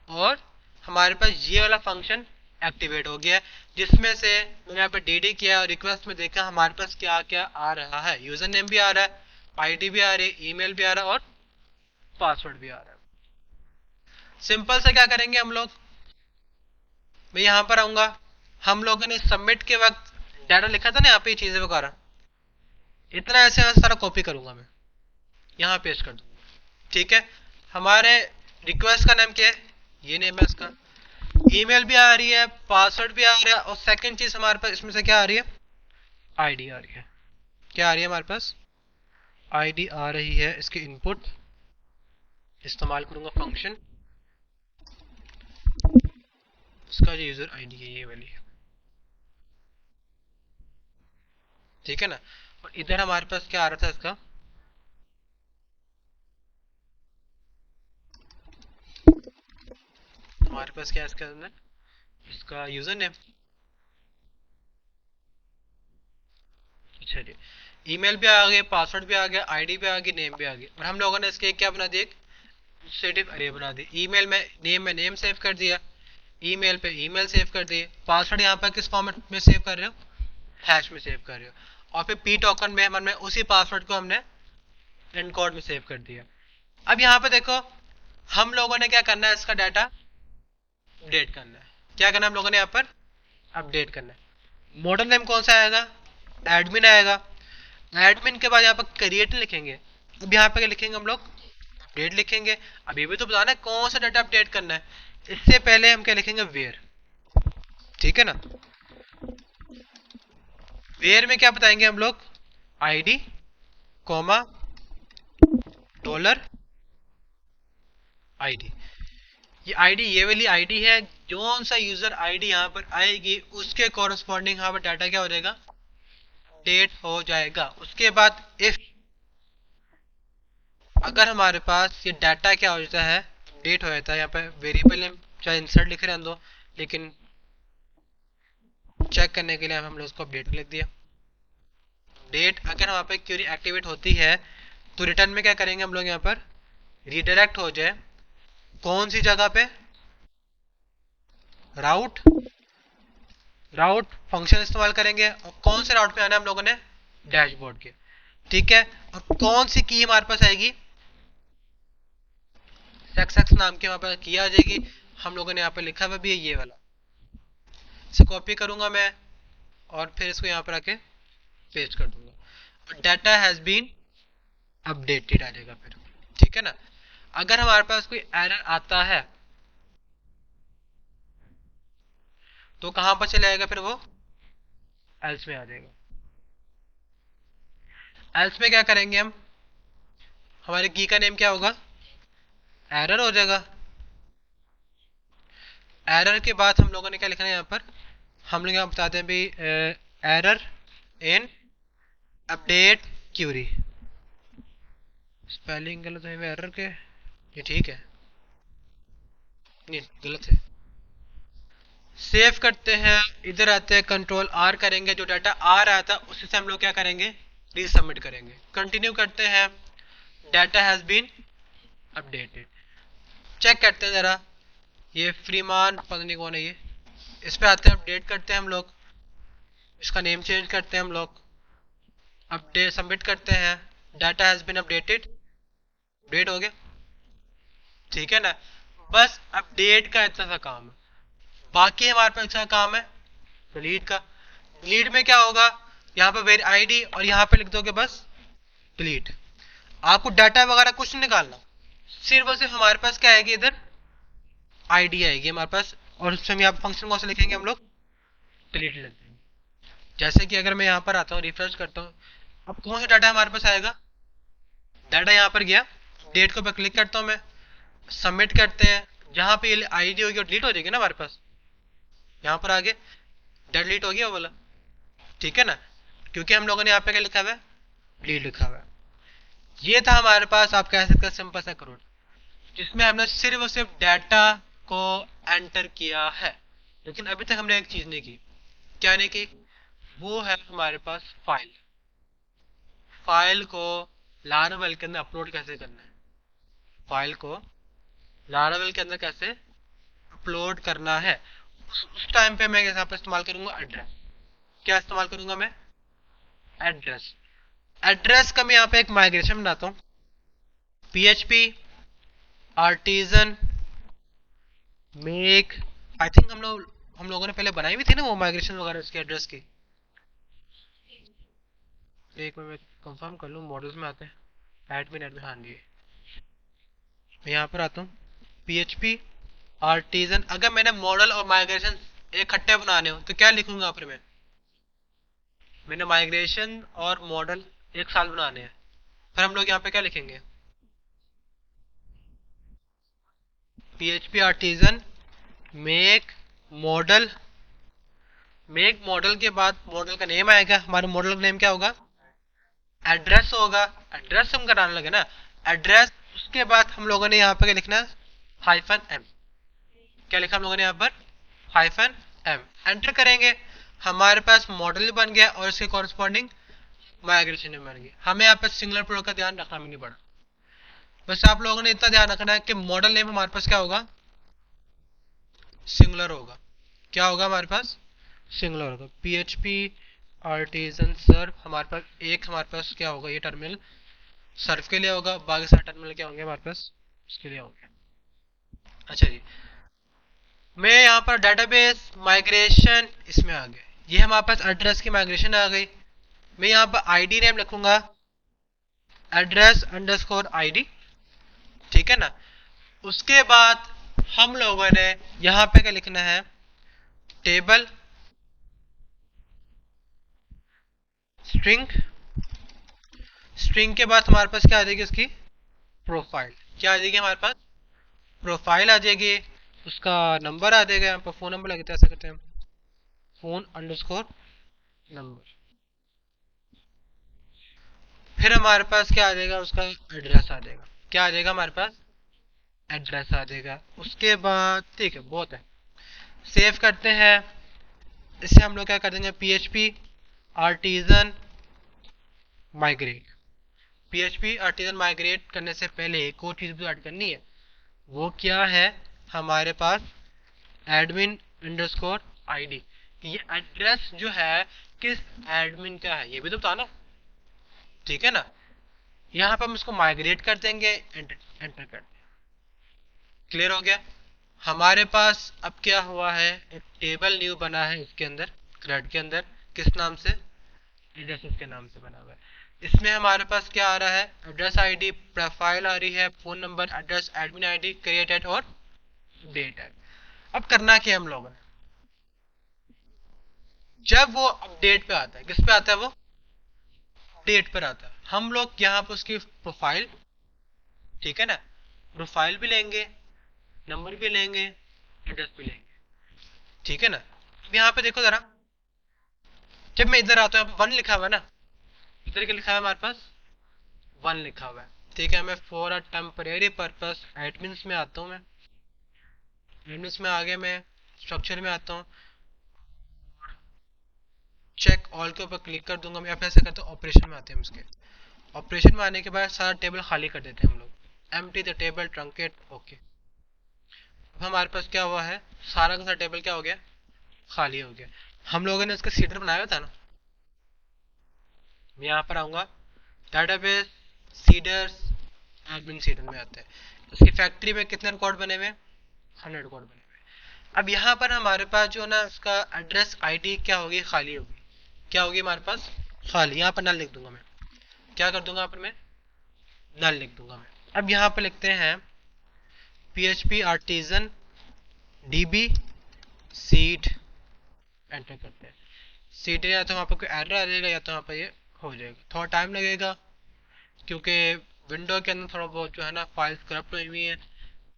Speaker 1: और हमारे पास ये वाला फंक्शन एक्टिवेट हो गया, जिसमें से मैंने यहाँ पे dd किया और रिक्वेस्ट में देखा हमारे पास क्या क्या आ रहा है, यूजर नेम भी आ रहा है, आईडी भी आ रही है, ईमेल भी आ रहा है, और पासवर्ड भी आ रहा है। सिंपल से क्या करेंगे हम लोग, मैं यहाँ पर आऊंगा, हम लोगों ने सबमिट के वक्त डाटा लिखा था ना यहाँ पे, ये चीजें वगैरह, इतना ऐसे सारा कॉपी करूंगा मैं, यहाँ पेस्ट कर दूंगा, ठीक है। हमारे रिक्वेस्ट का नाम क्या है, ये नेम है इसका, ईमेल भी आ रही है, पासवर्ड भी आ रहा है, और सेकंड चीज हमारे पास इसमें से क्या आ रही है, आईडी आ रही है। क्या आ रही है हमारे पास, आईडी आ रही है। इसके इनपुट इस्तेमाल करूंगा फंक्शन, इसका जो यूजर आईडी है ये वाली, ठीक है ना। और इधर हमारे पास क्या आ रहा था इसका, हमारे पास क्या है इसके अंदर, इसका यूजर नेम, अच्छा जी, ईमेल भी आ गया, पासवर्ड भी आ गया, आईडी भी आ गई, नेम भी आ गया। और हम लोगों ने इसके क्या बना दिया, एडमिनिस्ट्रेटिव अरे बना दी। ईमेल में नेम सेव कर दिया, ईमेल पे ईमेल सेव कर दिए, पासवर्ड यहाँ पर किस फॉर्मेट में सेव कर रहे हो, हैश में सेव कर रहे हो, और फिर पी टोकन में हमने उसी पासवर्ड को हमने एनकोड में सेव कर दिया। अब यहाँ पे देखो हम लोगों ने क्या करना है, इसका डाटा अपडेट करना है। क्या करना है हम लोगों ने यहाँ पर, अपडेट करना है। मॉडल नेम कौन सा आएगा, एडमिन आएगा। एडमिन के बाद यहाँ पर क्रिएट लिखेंगे, अब यहाँ पे लिखेंगे हम लोग, अपडेट लिखेंगे। अभी भी तो बताना है कौन सा डाटा अपडेट करना है, इससे पहले हम क्या लिखेंगे, वेयर, ठीक है ना। वेयर में क्या बताएंगे हम लोग, आईडी कॉमा डॉलर आईडी। ये आईडी ये वाली आईडी है, जो सा यूजर आईडी यहाँ पर आएगी उसके कॉरस्पॉन्डिंग यहाँ पर डाटा क्या हो जाएगा, अपडेट हो जाएगा। उसके बाद इफ अगर हमारे पास ये डाटा क्या हो जाता है, अपडेट हो जाता है, यहाँ पे वेरिएबल नेम चाहे इंसर्ट लिख रहे हैं दो, लेकिन चेक करने के लिए हम लोग उसको अपडेट लिख दिया। डेट अगर हमारे पे क्वेरी एक्टिवेट होती है तो रिटर्न में क्या करेंगे हम लोग, यहाँ पर रिडायरेक्ट हो जाए कौन सी जगह पे, राउट, राउट फंक्शन इस्तेमाल करेंगे। और कौन से राउट पे आना है हम लोगों ने, डैशबोर्ड के, ठीक है। और कौन सी की हमारे पास आएगी, सक्सेस नाम की हमारे पास की आ जाएगी। हम लोगों ने यहाँ पे लिखा हुआ भी है ये वाला, इसे कॉपी करूंगा मैं और फिर इसको यहाँ पर आके पेस्ट कर दूंगा, और डाटा हैज बीन अपडेटेड आ जाएगा फिर, ठीक है ना। अगर हमारे पास कोई एरर आता है तो कहाँ पर चले आएगा फिर वो, एल्स में आ जाएगा। एल्स में क्या करेंगे हम, हमारे की का नेम क्या होगा, एरर हो जाएगा। एरर के बाद हम लोगों ने क्या लिखना है यहाँ पर, हम लोग यहाँ बताते हैं भाई error in update query. Spelling गलत है एरर के, ये ठीक है, नहीं गलत है। सेव करते हैं, इधर आते हैं कंट्रोल आर करेंगे, जो डाटा आ रहा था उसी से हम लोग क्या करेंगे, रीसबमिट करेंगे। कंटिन्यू करते हैं, data has been updated. Check करते हैं जरा, ये फ्रीमान पता नहीं कौन है ये, इस पे आते हैं, अपडेट करते हैं हम लोग, इसका नेम चेंज करते हैं हम लोग, अपडेट सबमिट करते हैं, data has been updated, update हो गया, ठीक है ना। बस अपडेट का इतना सा काम है, बाकी हमारे पास अच्छा काम है डिलीट का। डिलीट में क्या होगा, यहाँ पे वेर आईडी और यहाँ पे लिख दोगे बस डिलीट। आपको डाटा वगैरह कुछ नहीं निकालना, सिर्फ और सिर्फ हमारे पास क्या आएगी, इधर आईडी आएगी हमारे पास, और उसमें हम यहाँ पे फंक्शन कौन सा लिखेंगे, हम लोग डिलीट लिख देंगे। जैसे कि अगर मैं यहाँ पर आता हूँ, रिफ्रेश करता हूँ, अब कौन सा डाटा हमारे पास आएगा, डाटा यहाँ पर गया, डेट को क्लिक करता हूँ मैं, सबमिट करते हैं, जहाँ पे ये आईडी होगी वो डिलीट हो जाएगी ना हमारे पास, यहाँ पर आगे डिलीट हो गया वो वाला, ठीक है ना, क्योंकि हम लोगों ने यहाँ पे क्या लिखा हुआ है, डिलीट लिखा हुआ है। ये था हमारे पास, आप कह सकते हैं सिंपल सा कोड, जिसमें हमने सिर्फ और सिर्फ डाटा को एंटर किया है। लेकिन अभी तक हमने एक चीज नहीं की, क्या नहीं की, वो है हमारे पास फाइल। फाइल को लारावेल के अंदर अपलोड कैसे करना है, फाइल को लारावेल के अंदर कैसे अपलोड करना है, उस टाइम पे मैं यहाँ पे इस्तेमाल करूंगा एड्रेस। क्या इस्तेमाल करूंगा मैं, एड्रेस। एड्रेस का मैं यहाँ पे एक माइग्रेशन बनाता हूँ, PHP artisan make, I think हम लोगों ने पहले बनाई हुई थी ना वो माइग्रेशन वगैरह इसके एड्रेस की। एक मिनट मैं कंफर्म कर लूँ, मॉडल्स में आते हैं, एडमिन एडमिन, हाँ जी मैं यहाँ पर आता हूँ, PHP आर्टिजन। अगर मैंने मॉडल और माइग्रेशन इकट्ठे बनाने हो तो क्या लिखूंगा, फिर मैंने माइग्रेशन और मॉडल एक साल बनाने हैं, फिर हम लोग यहाँ पे क्या लिखेंगे, PHP artisan make model. Make model के बाद मॉडल का नेम आएगा, हमारे मॉडल का नेम क्या होगा, एड्रेस होगा, एड्रेस हम कराने लगे ना, एड्रेस। उसके बाद हम लोगों ने यहाँ पर क्या लिखना, -m। क्या लिखा हम लोगों ने यहाँ पर, -m। एंटर करेंगे, हमारे पास मॉडल भी बन गया और इसके कॉरेस्पॉन्डिंग माइग्रेशन भी बन गई। हमें यहाँ पर सिंगुलर प्रोडक्ट का ध्यान रखना भी नहीं पड़ा, बस आप लोगों ने इतना ध्यान रखना है कि मॉडल नेम हमारे पास क्या होगा, सिंगुलर होगा। क्या होगा हमारे पास, सिंगुलर होगा। PHP आर्टिजन सर्व, हमारे पास एक, हमारे पास क्या होगा, ये टर्मिनल सर्व के लिए होगा, बाकी सारे टर्मिनल क्या होंगे हमारे पास, उसके लिए होंगे। अच्छा जी, मैं यहाँ पर डेटाबेस माइग्रेशन इसमें आ गया, ये हमारे पास एड्रेस की माइग्रेशन आ गई। मैं यहाँ पर आईडी नेम लिखूंगा एड्रेस_id, ठीक है ना। उसके बाद हम लोगों ने यहाँ पे क्या लिखना है, टेबल स्ट्रिंग। स्ट्रिंग के बाद हमारे पास क्या आ जाएगी, उसकी प्रोफाइल। क्या आ जाएगी हमारे पास, प्रोफाइल आ जाएगी, उसका नंबर आ जाएगा, यहाँ पर फोन नंबर लगता है, ऐसा करते हैं फोन_नंबर। फिर हमारे पास क्या आ जाएगा, उसका एड्रेस आ जाएगा। क्या आ जाएगा हमारे पास, एड्रेस आ जाएगा। उसके बाद ठीक है, बहुत है, सेव करते हैं। इससे हम लोग क्या कर देंगे, PHP artisan migrate. PHP artisan migrate करने से पहले एक और चीज भी ऐड करनी है, वो क्या है, हमारे पास admin_id। ये एड्रेस जो है किस एडमिन का है ये भी तो बताना, ठीक है ना। यहाँ पर हम इसको माइग्रेट कर देंगे, एंटर कर देंगे, क्लियर हो गया। हमारे पास अब क्या हुआ है, एक टेबल न्यू बना है इसके अंदर, क्रेड के अंदर, किस नाम से, एड्रेस के नाम से बना हुआ है। इसमें हमारे पास क्या आ रहा है, एड्रेस आईडी, प्रोफाइल आ रही है, phone number, address, admin ID, created और डेट है। अब करना क्या हम लोगों ने, जब वो अपडेट पे आता है, किस पे आता है वो, डेट पर आता है, हम लोग यहाँ पे उसकी प्रोफाइल, ठीक है ना, प्रोफाइल भी लेंगे, नंबर भी लेंगे, एड्रेस भी लेंगे, ठीक है ना। अब यहाँ पे देखो जरा, जब मैं इधर आता हूँ, वन लिखा हुआ है ना, इधर क्या लिखा है हमारे पास, वन लिखा हुआ है, ठीक है। मैं for a temporary purpose admins में आता हूँ, मैं एडमिन्स में आगे मैं स्ट्रक्चर में आता हूँ, चेक ऑल के ऊपर क्लिक कर दूंगा मैं, या फिर ऐसे करते हैं ऑपरेशन में आते हैं हम इसके, ऑपरेशन में आने के बाद सारा टेबल खाली कर देते हैं हम लोग, empty the table truncate, okay. अब हमारे पास क्या हुआ है, सारा का सारा टेबल क्या हो गया, खाली हो गया। हम लोगों ने इसका सीडर बनाया था ना, मैं यहाँ पर आऊंगा, डाटाबेस सीडर्स, एडमिन सीडर में आते हैं। इसकी फैक्ट्री में कितने रिकॉर्ड बने हुए हैं, 100 रिकॉर्ड बने हुए हैं। अब यहाँ पर हमारे पास जो ना इसका एड्रेस आईडी क्या होगी, खाली होगी, क्या होगी हमारे पास, खाली। यहाँ पर नल लिख दूंगा मैं, क्या कर दूंगा यहाँ पर मैं, नल लिख दूंगा मैं। अब यहाँ पर लिखते हैं php artisan db seed, enter करते हैं। सीड या तो वहाँ पर कोई एरर आ जाएगा, या तो वहाँ पर ये हो जाएगा, थोड़ा टाइम लगेगा, क्योंकि विंडो के अंदर थोड़ा बहुत जो है ना फाइल्स करप्ट हुई हुई है,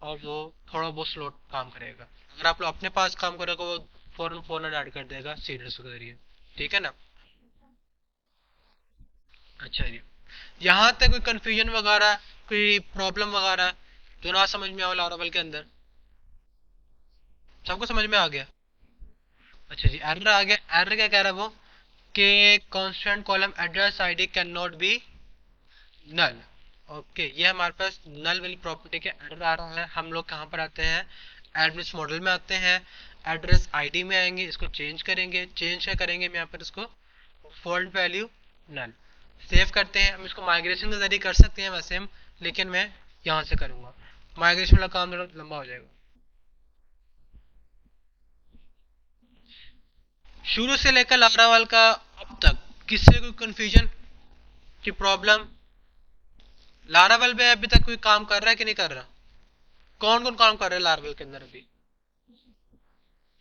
Speaker 1: और वो थोड़ा बहुत स्लो काम करेगा। अगर आप लोग अपने पास काम करोगे, वो फौरन फौरन ऐड कर देगा सीडर्स के जरिए, ठीक है ना। अच्छा जी, यहाँ तक कोई कंफ्यूजन वगैरह, कोई प्रॉब्लम वगैरह जो ना समझ में आओ लारावल के अंदर, सबको समझ में आ गया। अच्छा जी, एरर आ गया, एरर क्या कह रहा है वो, कि constant column address ID can not be null, okay. ये हमारे पास नल वाली प्रॉपर्टी के एरर आ रहा है। हम लोग कहाँ पर आते हैं, एड्रेस मॉडल में आते हैं, एड्रेस आईडी में आएंगे, इसको चेंज करेंगे, चेंज क्या करेंगे हम यहाँ पर, इसको डिफॉल्ट वैल्यू नल, सेव करते हैं। हम इसको माइग्रेशन के जरिए कर सकते हैं वैसे हम, लेकिन मैं यहाँ से करूँगा, माइग्रेशन वाला काम थोड़ा लंबा हो जाएगा। शुरू से लेकर लारावाल का अब तक किससे कोई कंफ्यूजन की प्रॉब्लम, लारावाल में अभी तक कोई काम कर रहा है कि नहीं कर रहा, कौन कौन काम कर रहा है लारावाल के अंदर अभी,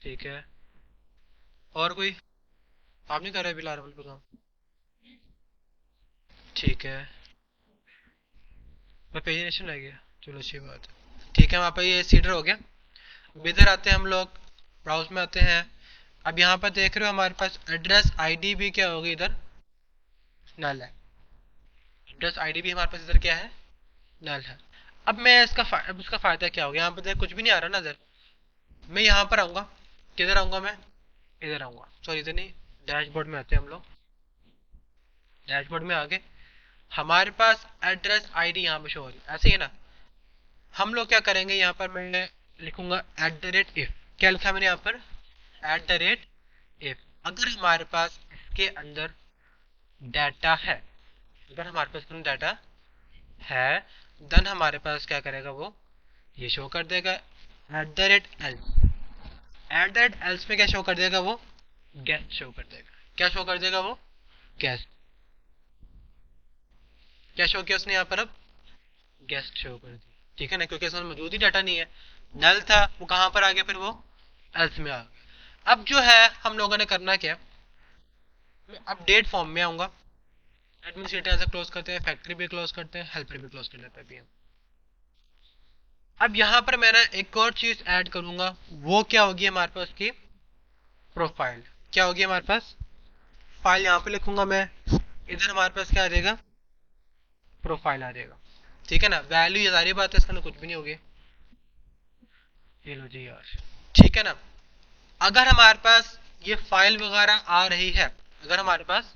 Speaker 1: ठीक है। और कोई, आप नहीं कर रहे अभी लारावाल पे काम, ठीक है। मैं पेजिनेशन रह गया, चलो अच्छी बात है, ठीक है। वहाँ पर ये सीडर हो गया। अब इधर आते हैं हम लोग, ब्राउज में आते हैं। अब यहाँ पर देख रहे हो हमारे पास एड्रेस आईडी भी क्या होगी, इधर नल है, एड्रेस आईडी भी हमारे पास इधर क्या है, नल है। अब मैं अब इसका फायदा क्या होगा, यहाँ पर देख कुछ भी नहीं आ रहा ना इधर, मैं यहाँ पर आऊंगा, किधर आऊंगा मैं, इधर आऊंगा, सॉरी इधर नहीं, डैशबोर्ड में आते हैं हम लोग, डैशबोर्ड में आगे हमारे पास एड्रेस आईडी यहाँ पे शो हो रही है, ऐसे ही है ना। हम लोग क्या करेंगे, यहाँ पर मैं लिखूंगा @if, क्या लिखा मैंने यहाँ पर, @if। अगर हमारे पास इसके अंदर डाटा है, अगर हमारे पास डाटा है, देन हमारे पास क्या करेगा वो, ये शो कर देगा @else, @else में क्या शो कर देगा वो, गेस्ट शो कर देगा, क्या शो कर देगा वो, गेस्ट, क्या शो किया उसने यहाँ पर, अब गेस्ट शो कर दी, ठीक है ना, क्योंकि इसमें मौजूद ही डाटा नहीं है, नल था वो कहाँ पर आ गया, फिर वो एल्स में आ गया। अब जो है हम लोगों ने करना क्या, मैं अपडेट फॉर्म में आऊंगा, एडमिनिस्ट्रेटर ऐसे क्लोज करते हैं, फैक्ट्री भी क्लोज करते हैं, हेल्पर भी क्लोज कर लेते हैं अभी हम। अब यहाँ पर मैं ना एक और चीज ऐड करूंगा, वो क्या होगी हमारे पास की प्रोफाइल, क्या होगी हमारे पास, फाइल यहाँ पे लिखूंगा मैं, इधर हमारे पास क्या आ जाएगा, प्रोफाइल आ जाएगा, ठीक है ना। वैल्यू ये सारी बात है, इसका कुछ भी नहीं होगी, ये लो जी यार, ठीक है ना। अगर हमारे पास ये फाइल वगैरह आ रही है, अगर हमारे पास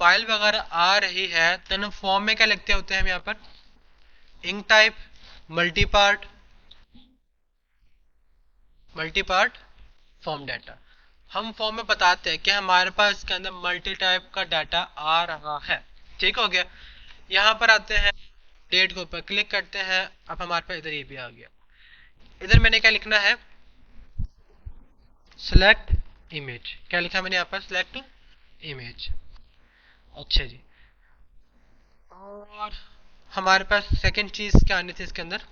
Speaker 1: फाइल वगैरह आ रही है, तो हम फॉर्म में क्या लिखते होते हैं हम यहाँ पर, enctype multipart, multipart form data. हम फॉर्म में बताते हैं कि हमारे पास इसके अंदर मल्टी टाइप का डाटा आ रहा है, ठीक हो गया। यहाँ पर आते हैं, डेट के ऊपर क्लिक करते हैं, अब हमारे पास इधर ये भी आ गया। इधर मैंने क्या लिखना है, सिलेक्ट इमेज, क्या लिखा मैंने यहाँ पर, सिलेक्ट इमेज, अच्छा जी। और हमारे पास सेकंड चीज क्या आनी थी इसके अंदर,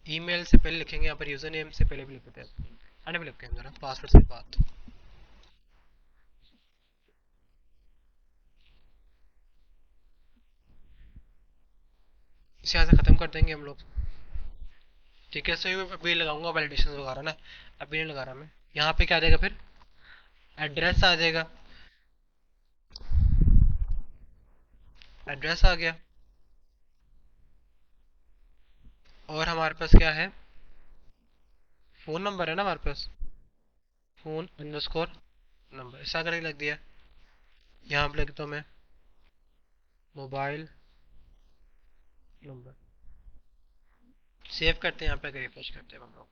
Speaker 1: ईमेल से पहले लिखेंगे, यहाँ पर यूजर नेम से पहले भी लिखते हैं, आने भी लिखते हैं जरा, पासवर्ड से बात, इसे यहाँ से ख़त्म कर देंगे हम लोग। ठीक है, सही मैं अभी लगाऊंगा वैलिडेशन वगैरह ना, अभी नहीं लगा रहा मैं। यहाँ पे क्या आ जाएगा फिर, एड्रेस आ जाएगा, एड्रेस आ गया। और हमारे पास क्या है, फ़ोन नंबर है ना हमारे पास, फ़ोन अंडरस्कोर नंबर, ऐसा करके लग दिया। यहाँ पे लिखता हूँ मैं मोबाइल नंबर, सेव करते हैं। यहाँ पे रिफ्रेश करते हैं हम लोग,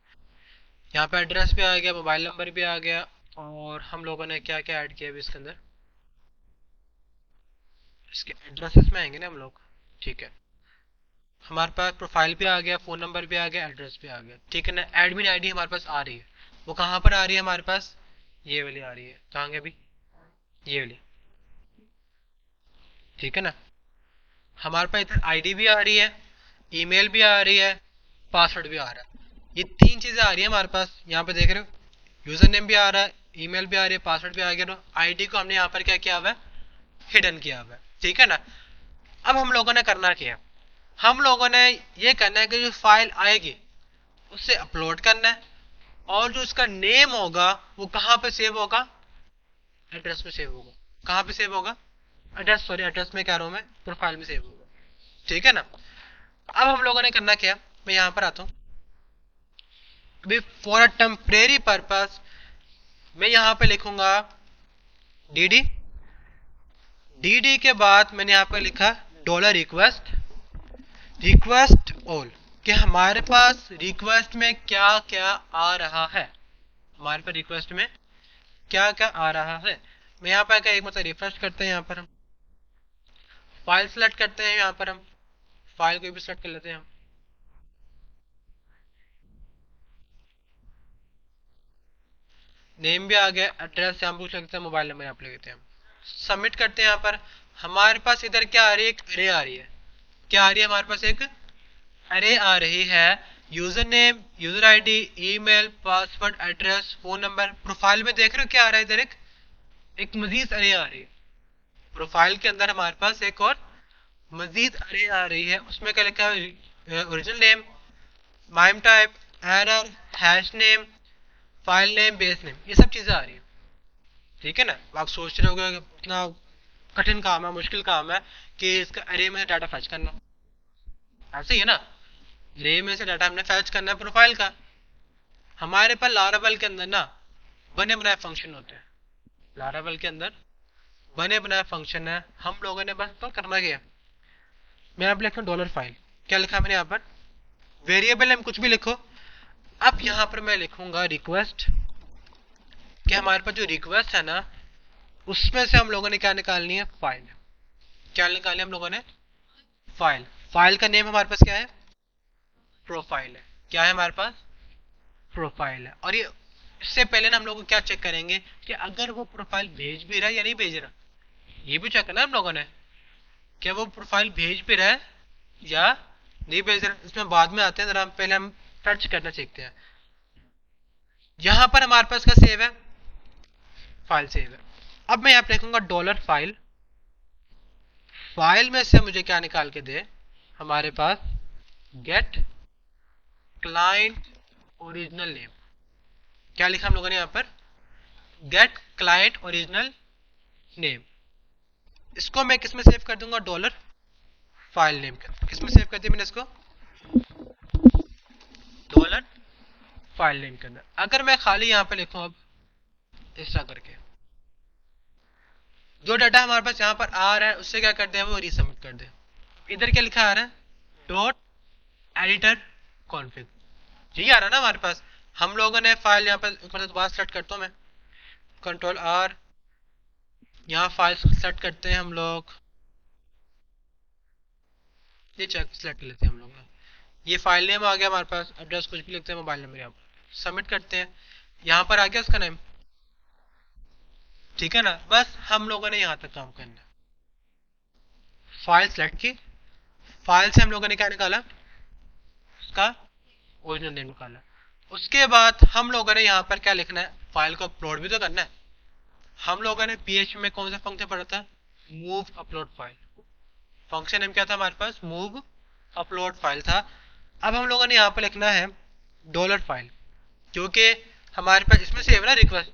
Speaker 1: यहाँ पे एड्रेस भी आ गया, मोबाइल नंबर भी आ गया। और हम लोगों ने क्या क्या ऐड किया अभी इसके अंदर, इसके एड्रेसेस में आएंगे ना हम लोग। ठीक है, हमारे पास प्रोफाइल भी आ गया, फ़ोन नंबर भी आ गया, एड्रेस भी आ गया। ठीक है ना, एडमिन आईडी हमारे पास आ रही है। वो कहाँ पर आ रही है हमारे पास, ये वाली आ रही है। कहाँ गई अभी, ये वाली। ठीक है ना, हमारे पास इधर आईडी भी आ रही है, ईमेल भी आ रही है, पासवर्ड भी आ रहा है। ये तीन चीजें आ रही है हमारे पास। यहाँ पे देख रहे हो, यूजर नेम भी आ रहा है, ईमेल भी आ रही है, पासवर्ड भी आ गया। तो आईडी को हमने यहाँ पर क्या किया हुआ है, हिडन किया हुआ है। ठीक है ना, अब हम लोगों ने करना क्या है, हम लोगों ने ये करना है कि जो फाइल आएगी उससे अपलोड करना है। और जो उसका नेम होगा वो कहाँ पे सेव होगा, एड्रेस में सेव होगा। कहाँ पे सेव होगा, एड्रेस, सॉरी एड्रेस में कह रहा हूँ मैं, प्रोफाइल में सेव होगा। ठीक है ना, अब हम लोगों ने करना क्या, मैं यहाँ पर आता हूँ। अभी फॉर अ टेम्परेरी पर्पस मैं यहाँ पे लिखूंगा डी, डी के बाद मैंने यहाँ पर लिखा डॉलर रिक्वेस्ट, रिक्वेस्ट ऑल, कि हमारे पास रिक्वेस्ट में क्या क्या आ रहा है, हमारे पास रिक्वेस्ट में क्या क्या आ रहा है। मैं यहाँ पर एक मतलब रिफ्रेश करते हैं, यहाँ पर हम फाइल सेलेक्ट करते हैं, यहाँ पर हम फाइल को भी सेलेक्ट कर लेते हैं हम। नेम भी आ गया, एड्रेस यहाँ पूछ सकते हैं, मोबाइल नंबर यहाँ पे लेते हैं हम। सबमिट करते हैं। यहाँ पर हमारे पास इधर क्या आ रही है, एक अरे आ रही है। क्या आ रही है हमारे पास, एक अरे आ रही है। User name, user ID, email, password, address, phone number. Profile में देख रहे हो क्या आ रहा है इधर, एक मजीद अरे आ रही है। प्रोफाइल के अंदर हमारे पास एक और मजीद अरे आ रही है। उसमें क्या लिखा है, original name, mime type, error, hash name, file name, base name, ये सब चीजें आ रही है। ठीक है ना, आप सोच रहे होगे इतना कठिन काम है, मुश्किल काम है कि इसका अरे में डाटा फैच करना। ऐसे ही है ना, अरे में से डाटा हमने फैच करना है प्रोफाइल का। हमारे पास लारावेल के अंदर ना बने बनाए फंक्शन होते हैं। लारावेल के अंदर बने बनाए फंक्शन है। हम लोगों ने बस तो करना क्या, मैं यहाँ पे लिखता हूँ डॉलर फाइल। क्या लिखा मैंने यहाँ पर, वेरिएबल नेम कुछ भी लिखो। अब यहाँ पर मैं लिखूंगा रिक्वेस्ट, कि हमारे पास जो रिक्वेस्ट है ना उसमें से हम लोगों ने क्या निकालनी है, फाइल। क्या निकालनी है हम लोगों ने, फाइल। फाइल का नेम हमारे पास क्या है, प्रोफाइल है। क्या है हमारे पास, प्रोफाइल है। और ये इससे पहले ना हम लोग क्या चेक करेंगे कि अगर वो प्रोफाइल भेज भी रहा है या नहीं भेज रहा, ये भी चेक करना है हम लोगों ने, क्या वो प्रोफाइल भेज भी रहा है या नहीं भेज रहा। इसमें बाद में आते हैं, जरा पहले हम सर्च करना सीखते हैं। यहां पर हमारे पास क्या सेव है, फाइल सेव है। अब मैं यहाँ पे लिखूंगा डॉलर फाइल, फाइल में से मुझे क्या निकाल के दे, हमारे पास गेट क्लाइंट ओरिजिनल नेम। क्या लिखा हम लोगों ने यहाँ पर, गेट क्लाइंट ओरिजिनल नेम। इसको मैं किस में सेव कर दूंगा, डॉलर फाइल नेम के किस में सेव कर दिया मैंने इसको, डॉलर फाइल नेम के अंदर। अगर मैं खाली यहाँ पे लिखूं अब इस तरह करके, जो डाटा हमारे पास यहाँ पर आ रहा है उससे क्या कर दे, वो रीसबमिट कर दे। इधर क्या लिखा आ रहा है, डॉट एडिटर कॉन्फ़िग, यही आ रहा है ना हमारे पास। हम लोगों ने फाइल यहाँ पर मतलब दोबारा सेलेक्ट करता हूँ मैं, कंट्रोल आर, यहाँ फाइल सेलेक्ट करते हैं हम लोग, ये चेक सेलेक्ट कर लेते हैं हम लोग ना। ये फाइल नेम आ गया हमारे पास, एड्रेस कुछ भी लिखते हैं, मोबाइल नंबर यहाँ पर सबमिट करते हैं। यहाँ पर आ गया उसका नेम। ठीक है ना, बस हम लोगों ने यहाँ तक काम करना है। फाइल सेलेक्ट की, फाइल से हम लोगों ने क्या निकाला, उसका ओरिजिनल नेम निकाला। उसके बाद हम लोगों ने यहाँ पर क्या लिखना है, फाइल को अपलोड भी तो करना है। हम लोगों ने PHP में कौन सा फंक्शन पढ़ा था, move upload file. Function name क्या था हमारे पास, मूव अपलोड फाइल था। अब हम लोगों ने यहाँ पर लिखना है डॉलर फाइल, क्योंकि हमारे पास इसमें सेव है ना रिक्वेस्ट,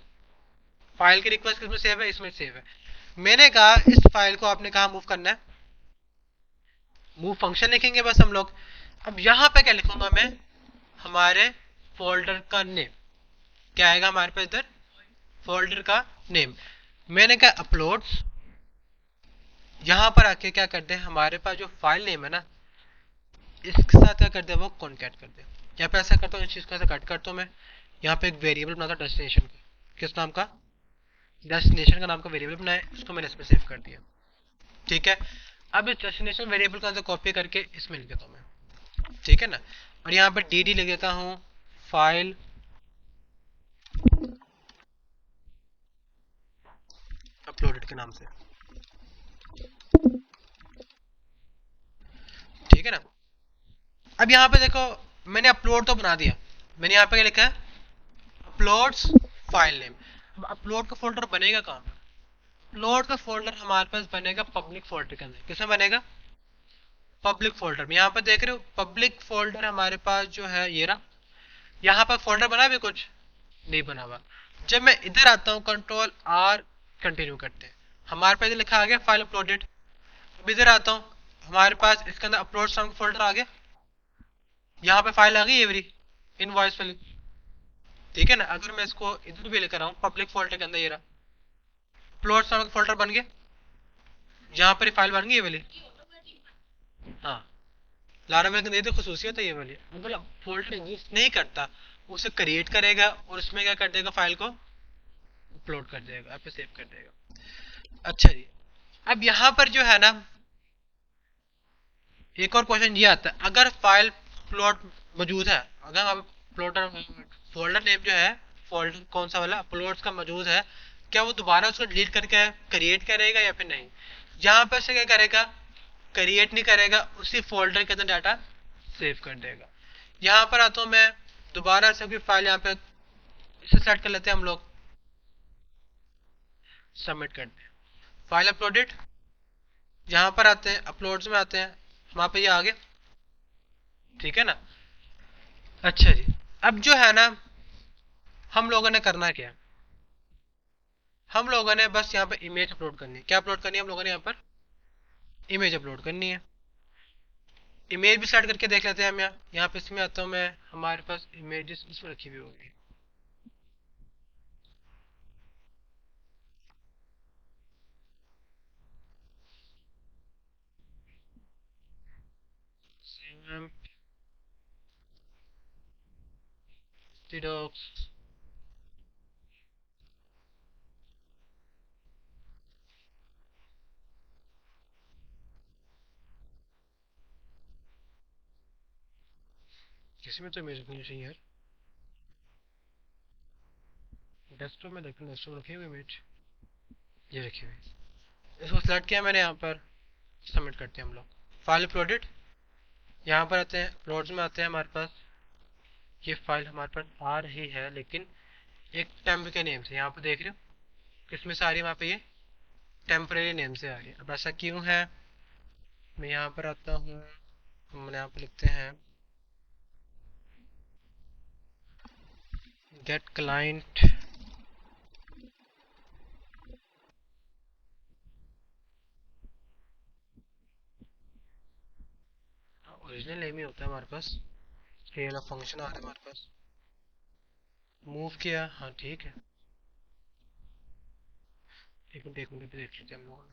Speaker 1: फाइल की रिक्वेस्ट किसमें सेव है, इसमें सेव है। मैंने कहा इस फाइल को आपने कहा मूव करना है, मूव फंक्शन लिखेंगे बस हम लोग। अब यहाँ पे क्या लिखूंगा मैं, हमारे फोल्डर का नेम क्या आएगा हमारे पास इधर, फोल्डर का नेम। मैंने कहा अपलोड्स, यहाँ पर आके क्या करते हैं, हमारे पास जो फाइल नेम है ना, इसके साथ क्या करते हैं वो कॉन्कैट करते हैं। यहाँ पे ऐसा करता हूँ, इस चीज को ऐसा कट करता हूँ मैं, यहाँ पे एक वेरिएबल बनाता हूँ डेस्टिनेशन का, किस नाम का, डेस्टिनेशन का नाम का वेरिएबल बनाया, उसको मैंने इसमें सेव कर दिया। ठीक है, अब इस डेस्टिनेशन वेरिएबल का कॉपी करके इसमें लिख देता हूँ मैं, ठीक है ना। और यहाँ पर डी लिख देता हूँ फाइल अपलोडेड के नाम से, ठीक है ना। अब यहाँ पे देखो मैंने अपलोड तो बना दिया, मैंने यहाँ पे क्या लिखा है, अपलोड्स फाइल नेम। अब अपलोड का फोल्डर बनेगा कहाँ, अपलोड का फोल्डर हमारे पास बनेगा पब्लिक फोल्डर के अंदर। किसमें बनेगा, पब्लिक फोल्डर में। यहाँ पर देख रहे हो पब्लिक फोल्डर हमारे पास जो है ये रहा, यहाँ पर फोल्डर बना भी कुछ नहीं बना हुआ। जब मैं इधर आता हूँ कंट्रोल आर कंटिन्यू करते हैं, हमारे पास लिखा आ गया फाइल अपलोडेड। अब इधर आता हूँ, हमारे पास इसके अंदर अपलोड नाम का फोल्डर आ गया, यहाँ पे फाइल आ गई एवरी इनवॉइस वाली, ठीक है ना। अगर मैं इसको इधर भी लेकर आऊँ पब्लिक फोल्डर के अंदर, ये रहा अपलोड नाम का फोल्डर बन गया, जहाँ पर फाइल बन गई ये वाली। हाँ, लारावेल की तो खसूसियत है ये वाली, मतलब फोल्डर एग्जिस्ट नहीं करता, उसे क्रिएट करेगा और उसमें क्या कर देगा, फाइल को अपलोड कर देगा, यहाँ पे सेव कर देगा। अच्छा जी, अब यहाँ पर जो है ना एक और क्वेश्चन ये आता है, अगर फाइल प्लॉट मौजूद है, अगर आप प्लॉटर फोल्डर नेम जो है, फोल्डर कौन सा वाला अपलोड्स का मौजूद है, क्या वो दोबारा उसको डिलीट करके क्रिएट करेगा या फिर नहीं। यहाँ पर से क्या करेगा, क्रिएट नहीं करेगा, उसी फोल्डर के अंदर डाटा सेव कर देगा। यहाँ पर आता हूँ मैं, दोबारा से कोई फाइल यहाँ पे इसे सेलेक्ट कर लेते हैं हम लोग, सबमिट करते हैं, फाइल अपलोडेड। यहाँ पर आते हैं अपलोड्स में आते हैं, वहां पे ये आ गया, ठीक है ना। अच्छा जी, अब जो है ना हम लोगों ने करना क्या है, हम लोगों ने बस यहाँ पर इमेज अपलोड करनी है। क्या अपलोड करनी है हम लोगों ने, यहाँ पर इमेज अपलोड करनी है। इमेज भी सेलेक्ट करके देख लेते हैं हम, यहाँ पे इसमें आता हूँ मैं, हमारे पास इमेजेस इसमें रखी हुई होगी। डॉक्स, किसी में तो इमेज रखनी चाहिए यार, डेस्कटॉप में देखते हैं, डेस्कटॉप रखी हुई इमेज, ये रखी हुई, इसको सेलेक्ट किया मैंने, यहाँ पर सबमिट करते हैं हम लोग, फाइल अपलोडेड। यहाँ पर आते हैं अपलोड्स में आते हैं, हमारे पास ये फाइल हमारे पास आ रही है, लेकिन एक टेम्प के नेम से, यहाँ पर देख रहे हो किसमें से आ रही है, वहाँ पे ये टेम्परेरी नेम से आ रही है। अब ऐसा क्यों है, मैं यहाँ पर आता हूँ, हम यहाँ पर लिखते हैं गेट क्लाइंट, ओरिजिनल नेम ही होता है हमारे पास, ये वाला फंक्शन आ रहा है हमारे पास, मूव किया, हाँ ठीक है। एक मिनट देख लीजिए हम लोगों ने,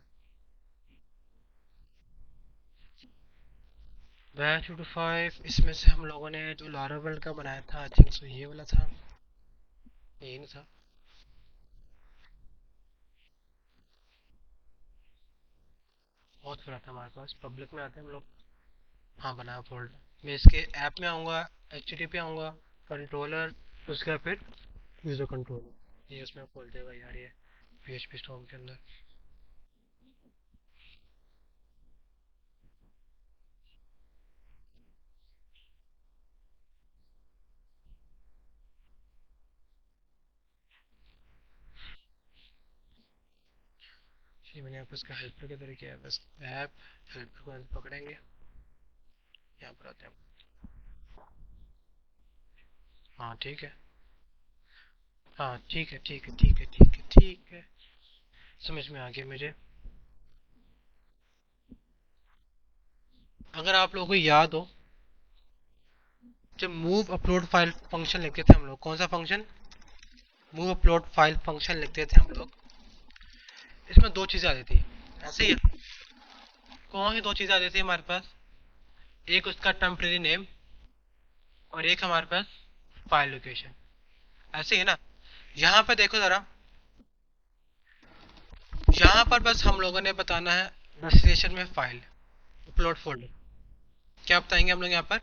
Speaker 1: बैच टू 5, इसमें से हम लोगों ने जो लारावेल का बनाया था, आई थिंक सो ये वाला था, यही नहीं था, बहुत सारा था हमारे पास। पब्लिक में आते हैं हम लोग, हाँ बनाया फोल्डर, मैं इसके ऐप में आऊँगा, एच टी पे आऊँगा, कंट्रोलर, उसका फिर यूज़र कंट्रोलर, ये उसमें खोल देगा यार, ये PHP स्टॉर्म के अंदर। ये मैंने यहाँ पर इसका हेल्पर के तरह किया है, बस ऐप हेल्पर को पकड़ेंगे, यहाँ पर आते हैं। हाँ ठीक है, हाँ ठीक है ठीक है ठीक है ठीक है ठीक है, समझ में आ गया मुझे। अगर आप लोगों को याद हो, जब मूव अपलोड फाइल फंक्शन लिखते थे हम लोग, कौन सा function, move upload file function लिखते थे हम लोग, इसमें दो चीजें आ जाती थी, ऐसे ही है। कौन सी दो चीजें आ जाती थी हमारे पास, एक उसका टेम्परेरी नेम और एक हमारे पास फाइल लोकेशन, ऐसे ही है ना। यहाँ पर देखो जरा, यहाँ पर बस हम लोगों ने बताना है डेस्टिनेशन में फाइल अपलोड फोल्डर। क्या बताएंगे हम लोग यहाँ पर,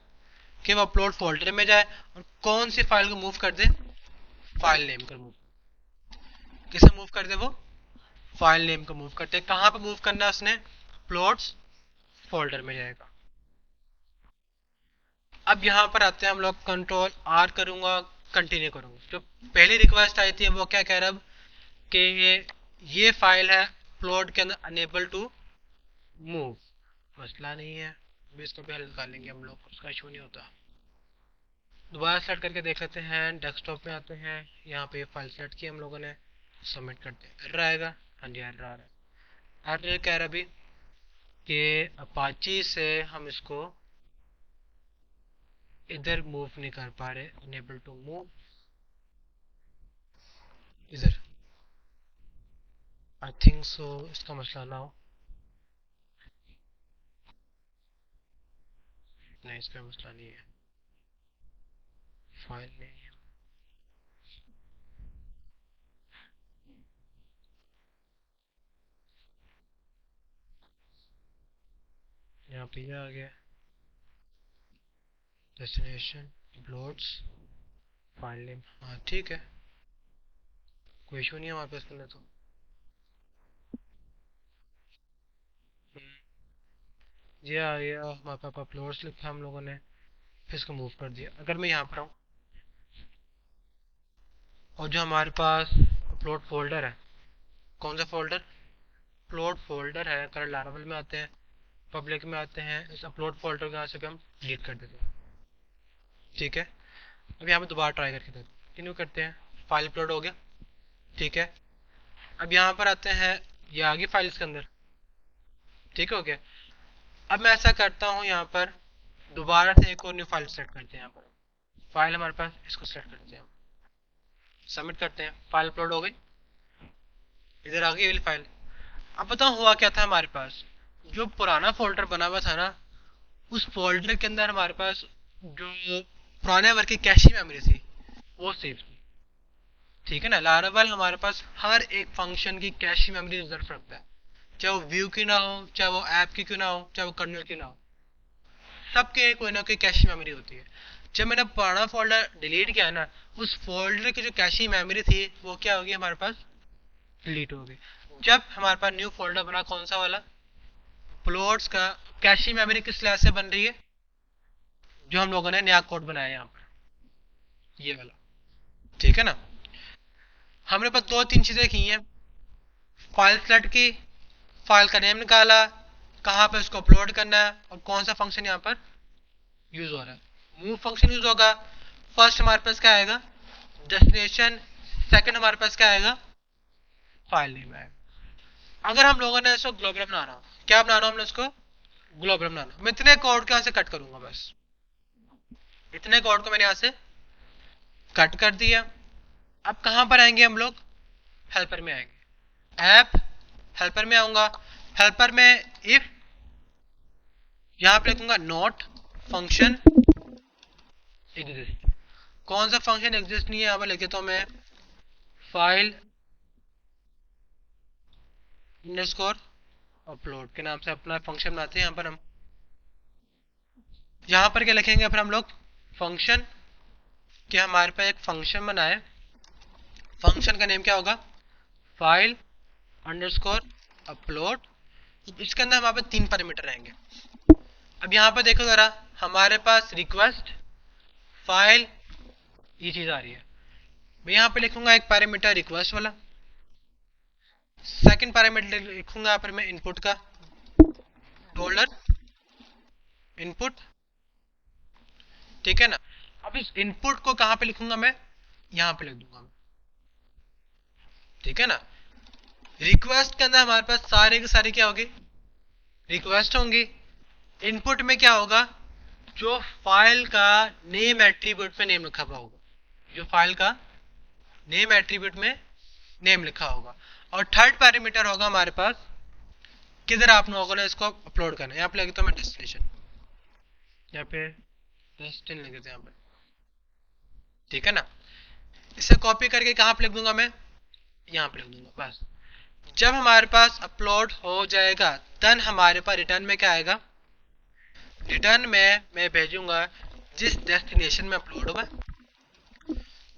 Speaker 1: कि वो अपलोड फोल्डर में जाए और कौन सी फाइल को मूव कर दे, फाइल नेम को मूव, किसे मूव कर दे वो, फाइल नेम को मूव करते हैं। कहाँ पे मूव करना है उसने, अपलोड्स फोल्डर में जाएगा। अब यहाँ पर आते हैं हम लोग, कंट्रोल आर करूंगा, कंटिन्यू करूंगा। जो पहली रिक्वेस्ट आई थी वो क्या कह रहा है अब, कि ये फाइल है अपलोड के अंदर अनेबल टू मूव, मसला नहीं है, अभी इसको भी हल निकालेंगे हम लोग, उसका इशू नहीं होता। दोबारा सेलेक्ट करके देख लेते हैं, डेस्कटॉप में आते हैं, यहाँ पे फाइल सेलेक्ट की हम लोगों ने, सबमिट करते हैं, एरर आएगा, हाँ जी एरर आ रहा है। एरर कह रहा अभी कि अपाची से हम इसको इधर मूव नहीं कर पा रहे, अनेबल टू मूव इधर, आई थिंक सो इसका मसला ना हो, नहीं इसका मसला नहीं है, फाइल नहीं, यहाँ पे ये आ गया, डेस्टिनेशन अपलोड्स फाइल नेम, हाँ ठीक है, कोई इशू नहीं है हमारे पास करने तो। ये आ गया हमारे पास, अपलोड्स लिखा हम लोगों ने, फिर इसको मूव कर दिया। अगर मैं यहाँ पर आऊँ और जो हमारे पास अपलोड फोल्डर है, कौन सा फोल्डर, अपलोड फोल्डर है, कर लारावल में आते हैं, पब्लिक में आते हैं, इस अपलोड फोल्डर को यहाँ से भी हम डिलीट कर देते हैं, ठीक है। अब यहाँ पे दोबारा ट्राई करके कंटिन्यू करते हैं, फाइल अपलोड हो गया, ठीक है। अब यहाँ पर आते हैं, ये आ गई फाइल इसके अंदर, ठीक हो गया। अब मैं ऐसा करता हूँ, यहाँ पर दोबारा से एक और न्यू फाइल सेलेक्ट करते हैं, यहाँ पर फाइल हमारे पास, इसको सेलेक्ट करते हैं, सबमिट करते हैं, फाइल अपलोड हो गई, इधर आ गई वाली फाइल। अब बताओ हुआ क्या था हमारे पास, जो पुराना फोल्डर बना हुआ था ना, उस फोल्डर के अंदर हमारे पास जो पुराने वर्क की कैशी मेमोरी थी वो सेव थी, ठीक है ना। लारावल हमारे पास हर एक फंक्शन की कैशी मेमोरी रिजर्व रखता है, चाहे वो व्यू की ना हो, चाहे वो ऐप की क्यों ना हो, चाहे वो कर्नल की ना हो, सबके कोई ना कोई कैशी मेमोरी होती है। जब मैंने पुराना फोल्डर डिलीट किया ना, उस फोल्डर की जो कैशी मेमोरी थी वो क्या होगी हमारे पास, डिलीट हो गई। जब हमारे पास न्यू फोल्डर बना, कौन सा वाला, प्लॉट्स का, कैशी मेमोरी किस लिहाज से बन रही है, जो हम लोगों ने नया कोड बनाया यहाँ पर, ये वाला, ठीक है ना। हमने पास दो तीन चीजें की हैं, फाइल सेलेक्ट की, फाइल का नेम निकाला, कहाँ पे उसको अपलोड करना है और कौन सा फंक्शन यहाँ पर यूज हो रहा है। मूव फंक्शन यूज होगा, फर्स्ट हमारे पास क्या आएगा, डेस्टिनेशन, सेकंड हमारे पास क्या आएगा, फाइल नेम आएगा। अगर हम लोगों ने इसको ग्लोबल बनाना हो, क्या बनाना हो हमने इसको, ग्लोबल बनाना, मैं इतने कोड को यहाँ से कट करूंगा, बस इतने कोड को मैंने यहाँ से कट कर दिया। अब कहाँ पर आएंगे हम लोग, हेल्पर में आएंगे, ऐप हेल्पर में आऊंगा, हेल्पर में इफ, यहाँ पे लिखूंगा नॉट फंक्शन एग्जिस्ट, कौन सा फंक्शन एग्जिस्ट नहीं है, यहाँ पर लिख देता हूँ मैं, फाइल अंडरस्कोर अपलोड के नाम से अपना फंक्शन बनाते हैं यहाँ पर हम। यहाँ पर क्या लिखेंगे फिर हम लोग, फंक्शन, कि हमारे पास एक फंक्शन बनाए, फंक्शन का नेम क्या होगा, फाइल अंडरस्कोर अपलोड, इसके अंदर हमारे पास तीन पैरामीटर रहेंगे। अब यहाँ पर देखो जरा, हमारे पास रिक्वेस्ट, फाइल, ये चीज आ रही है, मैं यहाँ पे लिखूंगा एक पैरामीटर रिक्वेस्ट वाला, सेकंड पैरामीटर लिखूंगा यहाँ पर मैं इनपुट का, डॉलर इनपुट, ठीक है ना। अब इस इनपुट को कहां पे लिखूंगा मैं, यहां पे लिख दूंगा मैं, ठीक है ना। रिक्वेस्ट के अंदर हमारे पास सारे के सारे क्या होगी, रिक्वेस्ट होंगी। इनपुट में क्या होगा, जो फाइल का नेम एट्रीब्यूट में नेम लिखा हुआ होगा, जो फाइल का नेम एट्रीब्यूट में नेम लिखा होगा। और थर्ड पैरामीटर होगा हमारे पास, किधर आप लोगों ने इसको अपलोड करना है। यहाँ पे लिखता हूँ मैं डेस्टिनेशन, यहाँ पे डेस्टिन लिख देते हैं यहाँ पे, ठीक है ना। इसे कॉपी करके कहाँ पे लिख दूंगा मैं, यहाँ पे लिख दूंगा बस। जब हमारे पास अपलोड हो जाएगा देन हमारे पास रिटर्न में क्या आएगा, रिटर्न में मैं भेजूंगा जिस डेस्टिनेशन में अपलोड हुआ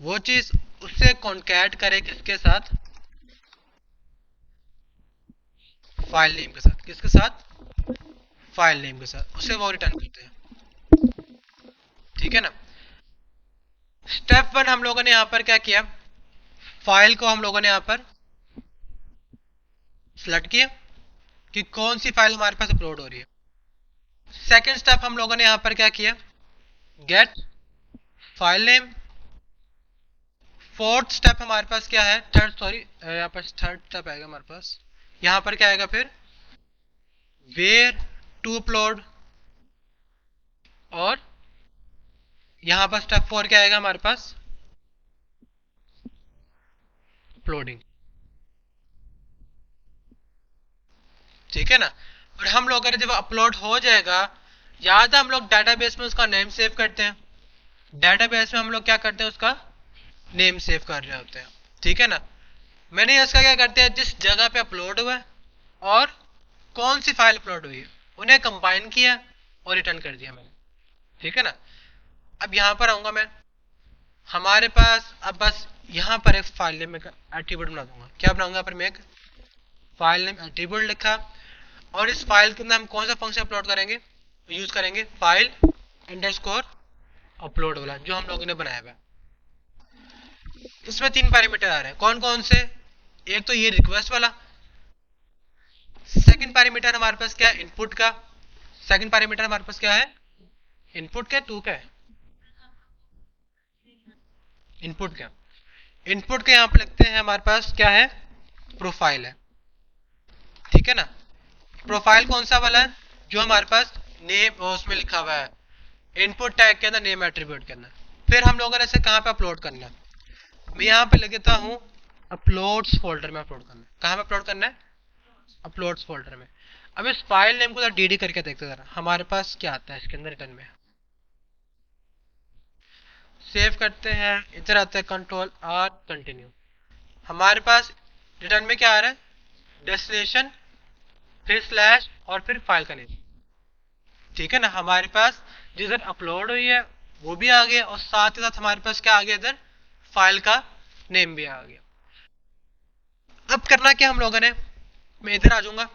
Speaker 1: वो चीज उससे कॉन्कैट करे किसके साथ, फाइल नेम के साथ। किसके साथ, फाइल नेम के साथ, उसे वो रिटर्न करते हैं, ठीक है ना। स्टेप 1 हम लोगों ने यहां पर क्या किया, फाइल को हम लोगों ने यहां पर सिलेक्ट किया कि कौन सी फाइल हमारे पास अपलोड हो रही है। सेकंड स्टेप हम लोगों ने यहां पर क्या किया, get file name. Fourth step हमारे पास क्या है, यहाँ पर थर्ड स्टेप आएगा हमारे पास, यहां पर क्या आएगा फिर, वेयर टू अपलोड। और यहां पर स्टेप 4 क्या आएगा हमारे पास, अपलोडिंग, ठीक है ना। और हम लोग जब अपलोड हो जाएगा, याद है हम लोग डाटाबेस में उसका नेम सेव करते हैं, डाटाबेस में हम लोग क्या करते हैं, उसका नेम सेव कर रहे होते हैं, ठीक है ना। मैंने इसका क्या करते हैं, जिस जगह पे अपलोड हुआ है और कौन सी फाइल अपलोड हुई है उन्हें कंबाइन किया और रिटर्न कर दिया मैंने, ठीक है ना। अब यहां पर आऊंगा मैं, हमारे पास अब बस यहां पर एक फाइल नेम एट्रीब्यूट बना दूंगा। क्या बनाऊंगा पर मैं एक फाइल नेम एट्रीब्यूट लिखा, और इस फाइल के अंदर हम कौन सा फंक्शन अपलोड करेंगे, यूज करेंगे फाइल अंडरस्कोर अपलोड वाला जो हम लोगों ने बनाया हुआ है। इसमें 3 पैरामीटर आ रहे हैं, कौन कौन से, एक तो ये रिक्वेस्ट वाला, सेकंड पैरामीटर हमारे पास क्या है, इनपुट का। सेकंड पैरामीटर हमारे पास क्या है, इनपुट का, टू का है, इनपुट का। इनपुट के यहाँ पे लिखते हैं हमारे पास क्या है, प्रोफाइल है, ठीक है ना। प्रोफाइल कौन सा वाला है, जो हमारे पास नेम उसमें लिखा हुआ है, इनपुट टैग के अंदर, नेम एट्रीब्यूट के अंदर। फिर हम लोगों ने इसे कहाँ पे अपलोड करना है, मैं यहाँ पे लिख देता हूँ अपलोड्स फोल्डर में अपलोड करना है। कहाँ पे अपलोड करना है, अपलोड्स फोल्डर में। अब इस फाइल नेम को डीडी करके देखते जरा हमारे पास क्या आता है इसके अंदर रिटर्न में। सेव करते हैं, इधर आता है कंट्रोल आर कंटिन्यू, हमारे पास रिटर्न में क्या आ रहा है, डेस्टिनेशन, फिर स्लैश और फिर फाइल का नेम, ठीक है ना। हमारे पास जिधर अपलोड हुई है वो भी आ गया, और साथ ही साथ हमारे पास क्या आ गया, इधर फाइल का नेम भी आ गया। अब करना क्या हम लोगों ने, मैं इधर आ जाऊंगा,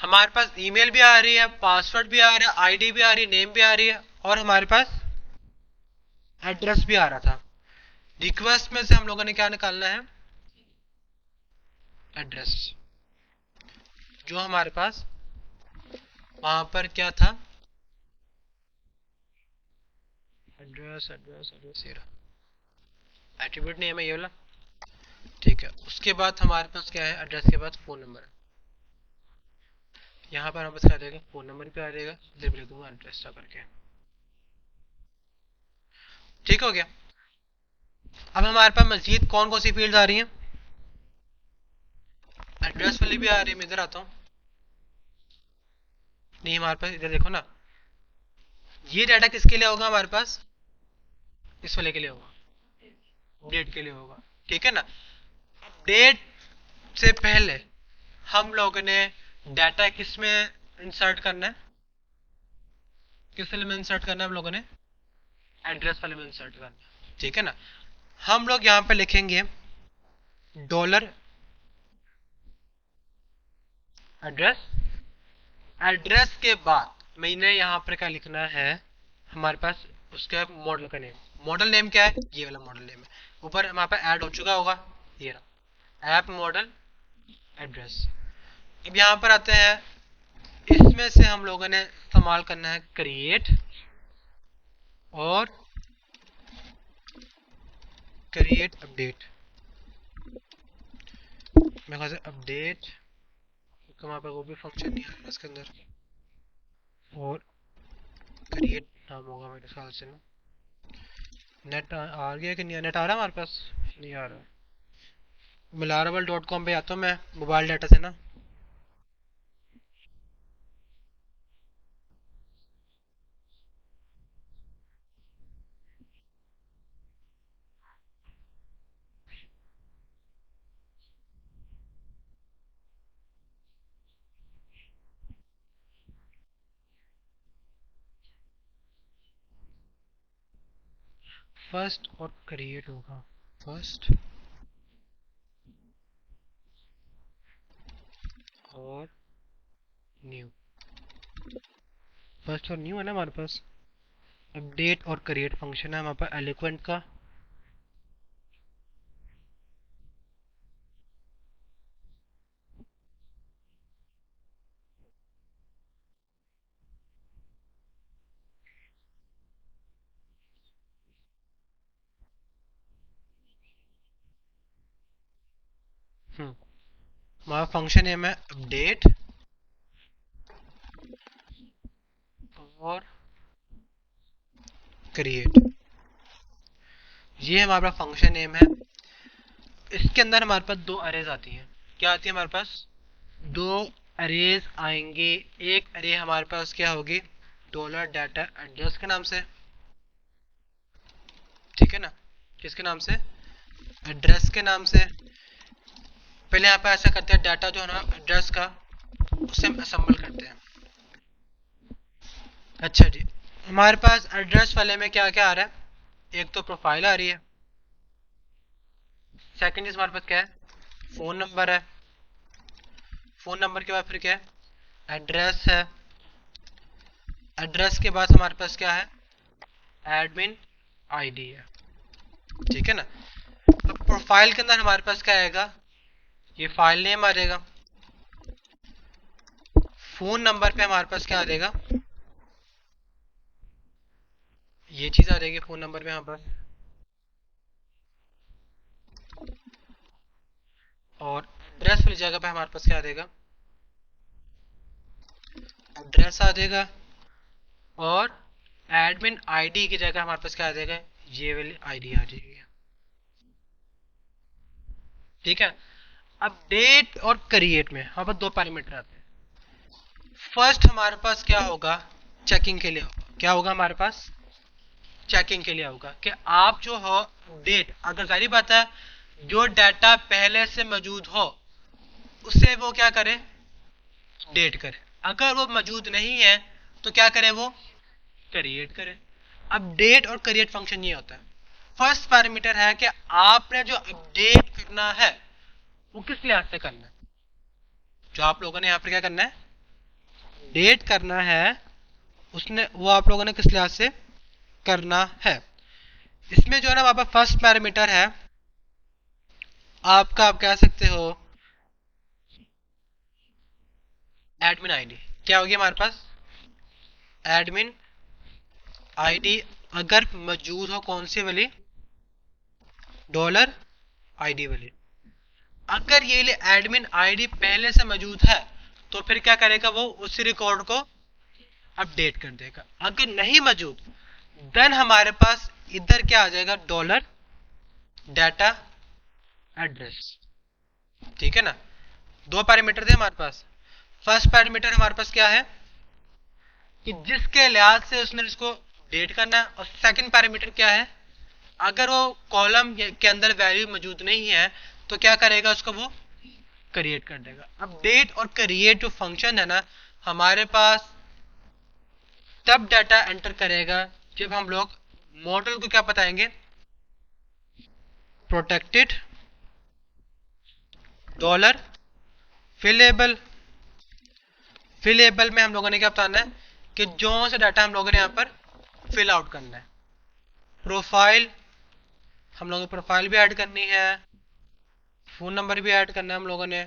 Speaker 1: हमारे पास ईमेल भी आ रही है, पासवर्ड भी आ रहा है, आईडी भी आ रही है, नेम भी आ रही है, और हमारे पास एड्रेस भी आ रहा था। रिक्वेस्ट में से हम लोगों ने क्या निकालना है, एड्रेस, जो हमारे पास वहां पर क्या था, एड्रेस एड्रेस एड्रेस, ये एट्रीब्यूट नहीं है मैं ये वाला, ठीक है। उसके बाद हमारे पास क्या है, एड्रेस के बाद फोन नंबर, यहाँ पर हम क्या देगा, फोन नंबर पे आ जाएगा, इधर भी लिख दूंगा एड्रेस करके, ठीक हो गया। अब हमारे पास मजीद कौन कौन सी फील्ड आ रही हैं, एड्रेस वाली भी आ रही है, मैं इधर आता हूँ, नहीं हमारे पास इधर देखो ना, ये डाटा किसके लिए होगा हमारे पास, इस वाले के लिए होगा, डेट के लिए होगा, ठीक है ना। डेट से पहले हम लोगों ने डाटा किस में इंसर्ट करना है, किस वाले में इंसर्ट करना है, हम लोगों ने एड्रेस वाले में इंसर्ट करना है, ठीक है ना। हम लोग यहाँ पे लिखेंगे डॉलर एड्रेस, एड्रेस के बाद मैंने यहाँ पर क्या लिखना है, हमारे पास उसका मॉडल का नेम, मॉडल नेम क्या है, ये वाला मॉडल नेम है, ऊपर हमारे पास ऐड हो चुका होगा, ये रहा ऐप मॉडल एड्रेस। अब यहाँ पर आते हैं, इसमें से हम लोगों ने इस्तेमाल करना है क्रिएट और क्रिएट अपडेट। मेरे ख्याल से अपडेट वहाँ पर वो भी फंक्शन नहीं आ रहा इसके अंदर, और क्रिएट नाम होगा मेरे ख्याल से ना। नेट आ गया कि नहीं? नेट आ रहा है हमारे पास? नहीं आ रहा। milaraval.com पे आता हूँ मैं मोबाइल डाटा से ना। फर्स्ट और क्रिएट होगा, फर्स्ट और न्यू। फर्स्ट और न्यू है ना हमारे पास। अपडेट और क्रिएट फंक्शन है हमारे पास एलोक्वेंट का। हमारा फंक्शन नेम है अपडेट और क्रिएट, ये हमारा फंक्शन नेम है। इसके अंदर हमारे पास दो अरेज आती हैं। क्या आती है हमारे पास? दो अरेज आएंगे। एक अरे हमारे पास क्या होगी? डॉलर डाटा एड्रेस के नाम से, ठीक है ना? किसके नाम से? एड्रेस के नाम से। पहले यहाँ पे ऐसा करते हैं, डाटा जो है ना एड्रेस का, उसे हम असेंबल करते हैं। अच्छा जी, हमारे पास एड्रेस वाले में क्या क्या आ रहा है? एक तो प्रोफाइल आ रही है, सेकंड चीज हमारे पास क्या है? फोन नंबर है। फोन नंबर के बाद फिर क्या है? एड्रेस है। एड्रेस के बाद हमारे पास क्या है? एडमिन आईडी है, ठीक है ना? अब प्रोफाइल के अंदर हमारे पास क्या आएगा? ये फाइल नेम आ जाएगा। फोन नंबर पे हमारे पास क्या आ जाएगा? ये चीज आ जाएगी फोन नंबर पे हमारे पास। और एड्रेस वाली जगह पे हमारे पास क्या आ जाएगा? एड्रेस आ जाएगा। और एडमिन आईडी की जगह हमारे पास क्या आ जाएगा? ये वाली आईडी आ जाएगी, ठीक है? अपडेट और क्रिएट में हमारे पास दो पैरामीटर आते हैं। फर्स्ट हमारे पास क्या होगा? चेकिंग के लिए होगा। क्या होगा हमारे पास? चेकिंग के लिए होगा कि आप जो हो डेट, अगर सारी बात है जो डाटा पहले से मौजूद हो उससे वो क्या करे? डेट करे। अगर वो मौजूद नहीं है तो क्या करे? वो क्रिएट करे। अपडेट और क्रिएट फंक्शन ये होता है। फर्स्ट पैरामीटर है कि आपने जो अपडेट करना है वो किस लिहाज से करना है। जो आप लोगों ने यहाँ पर क्या करना है? डेट करना है, उसने वो आप लोगों ने किस लिहाज से करना है। इसमें जो है ना हमारे पास फर्स्ट पैरामीटर है आपका, आप कह सकते हो एडमिन आईडी। क्या होगी हमारे पास? एडमिन आईडी अगर मौजूद हो, कौन सी वाली? डॉलर आईडी वाली। अगर ये एडमिन आईडी पहले से मौजूद है तो फिर क्या करेगा? वो उसी रिकॉर्ड को अपडेट कर देगा। अगर नहीं मौजूद देन हमारे पास इधर क्या आ जाएगा? डॉलर डाटा एड्रेस, ठीक है ना? दो पैरामीटर थे हमारे पास। फर्स्ट पैरामीटर हमारे पास क्या है कि जिसके लिहाज से उसने इसको डेट करना है। और सेकंड पैरामीटर क्या है? अगर वो कॉलम के अंदर वैल्यू मौजूद नहीं है तो क्या करेगा? उसको वो क्रिएट कर देगा। अब डेट और क्रिएट जो फंक्शन है ना हमारे पास तब डाटा एंटर करेगा जब हम लोग मॉडल को क्या बताएंगे? Protected dollar फिलेबल। फिलेबल में हम लोगों ने क्या बताना है कि जो से डाटा हम लोगों ने यहाँ पर फिल आउट करना है। प्रोफाइल, हम लोगों ने प्रोफाइल भी ऐड करनी है, फोन नंबर भी ऐड करना है हम लोगों ने,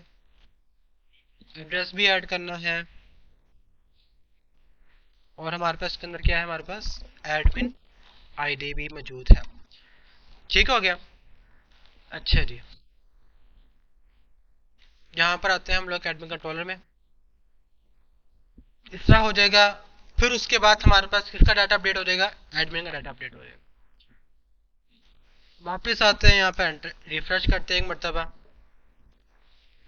Speaker 1: एड्रेस भी ऐड करना है। और हमारे पास इसके अंदर क्या है? हमारे पास एडमिन आईडी भी मौजूद है। ठीक हो गया। अच्छा जी, यहाँ पर आते हैं हम लोग एडमिन कंट्रोलर में। इस तरह हो जाएगा। फिर उसके बाद हमारे पास किसका डाटा अपडेट हो जाएगा, एडमिन का डाटा अपडेट हो जाएगा। वापस आते हैं यहाँ पे, रिफ्रेश करते हैं एक मरतबा।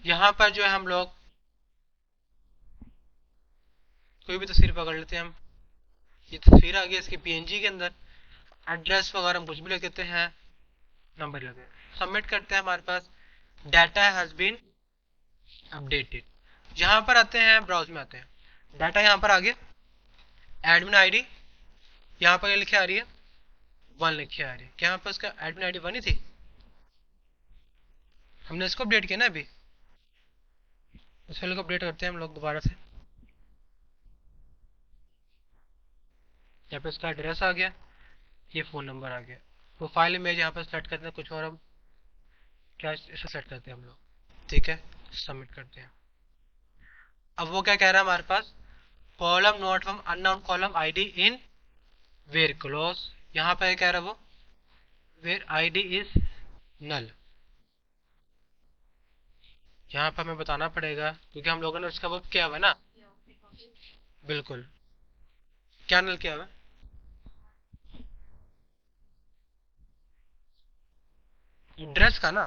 Speaker 1: यहाँ पर जो है हम लोग कोई भी तस्वीर पकड़ लेते हैं हम। ये तस्वीर आ गई इसके पीएनजी के अंदर। एड्रेस वगैरह हम कुछ भी लिख देते हैं, नंबर लगे, सबमिट करते हैं। हमारे पास डाटा हैज बीन अपडेटेड। यहाँ पर आते हैं, ब्राउज में आते हैं, डाटा यहाँ पर आ गया। एडमिन आईडी यहाँ पर लिखे आ रही है 1 लिखे आ रही है। क्या यहाँ पर इसका एडमिन आईडी 1 ही थी? हमने इसको अपडेट किया ना अभी। इस वाले को अपडेट करते हैं हम लोग दोबारा से। यहाँ पे इसका एड्रेस आ गया, ये फ़ोन नंबर आ गया। प्रोफाइल इमेज यहाँ पर सेलेक्ट करते हैं कुछ और, हम क्या इसे सेलेक्ट करते हैं हम लोग। ठीक है, सबमिट करते हैं। अब वो क्या कह रहा है हमारे पास, column not from unknown column ID in where clause. यहाँ पे कह रहा है वो वेयर आईडी इज नल। यहाँ पर हमें बताना पड़ेगा क्योंकि हम लोगों ने उसका वो किया हुआ है ना। बिल्कुल, क्या नल किया हुआ है? एड्रेस का ना।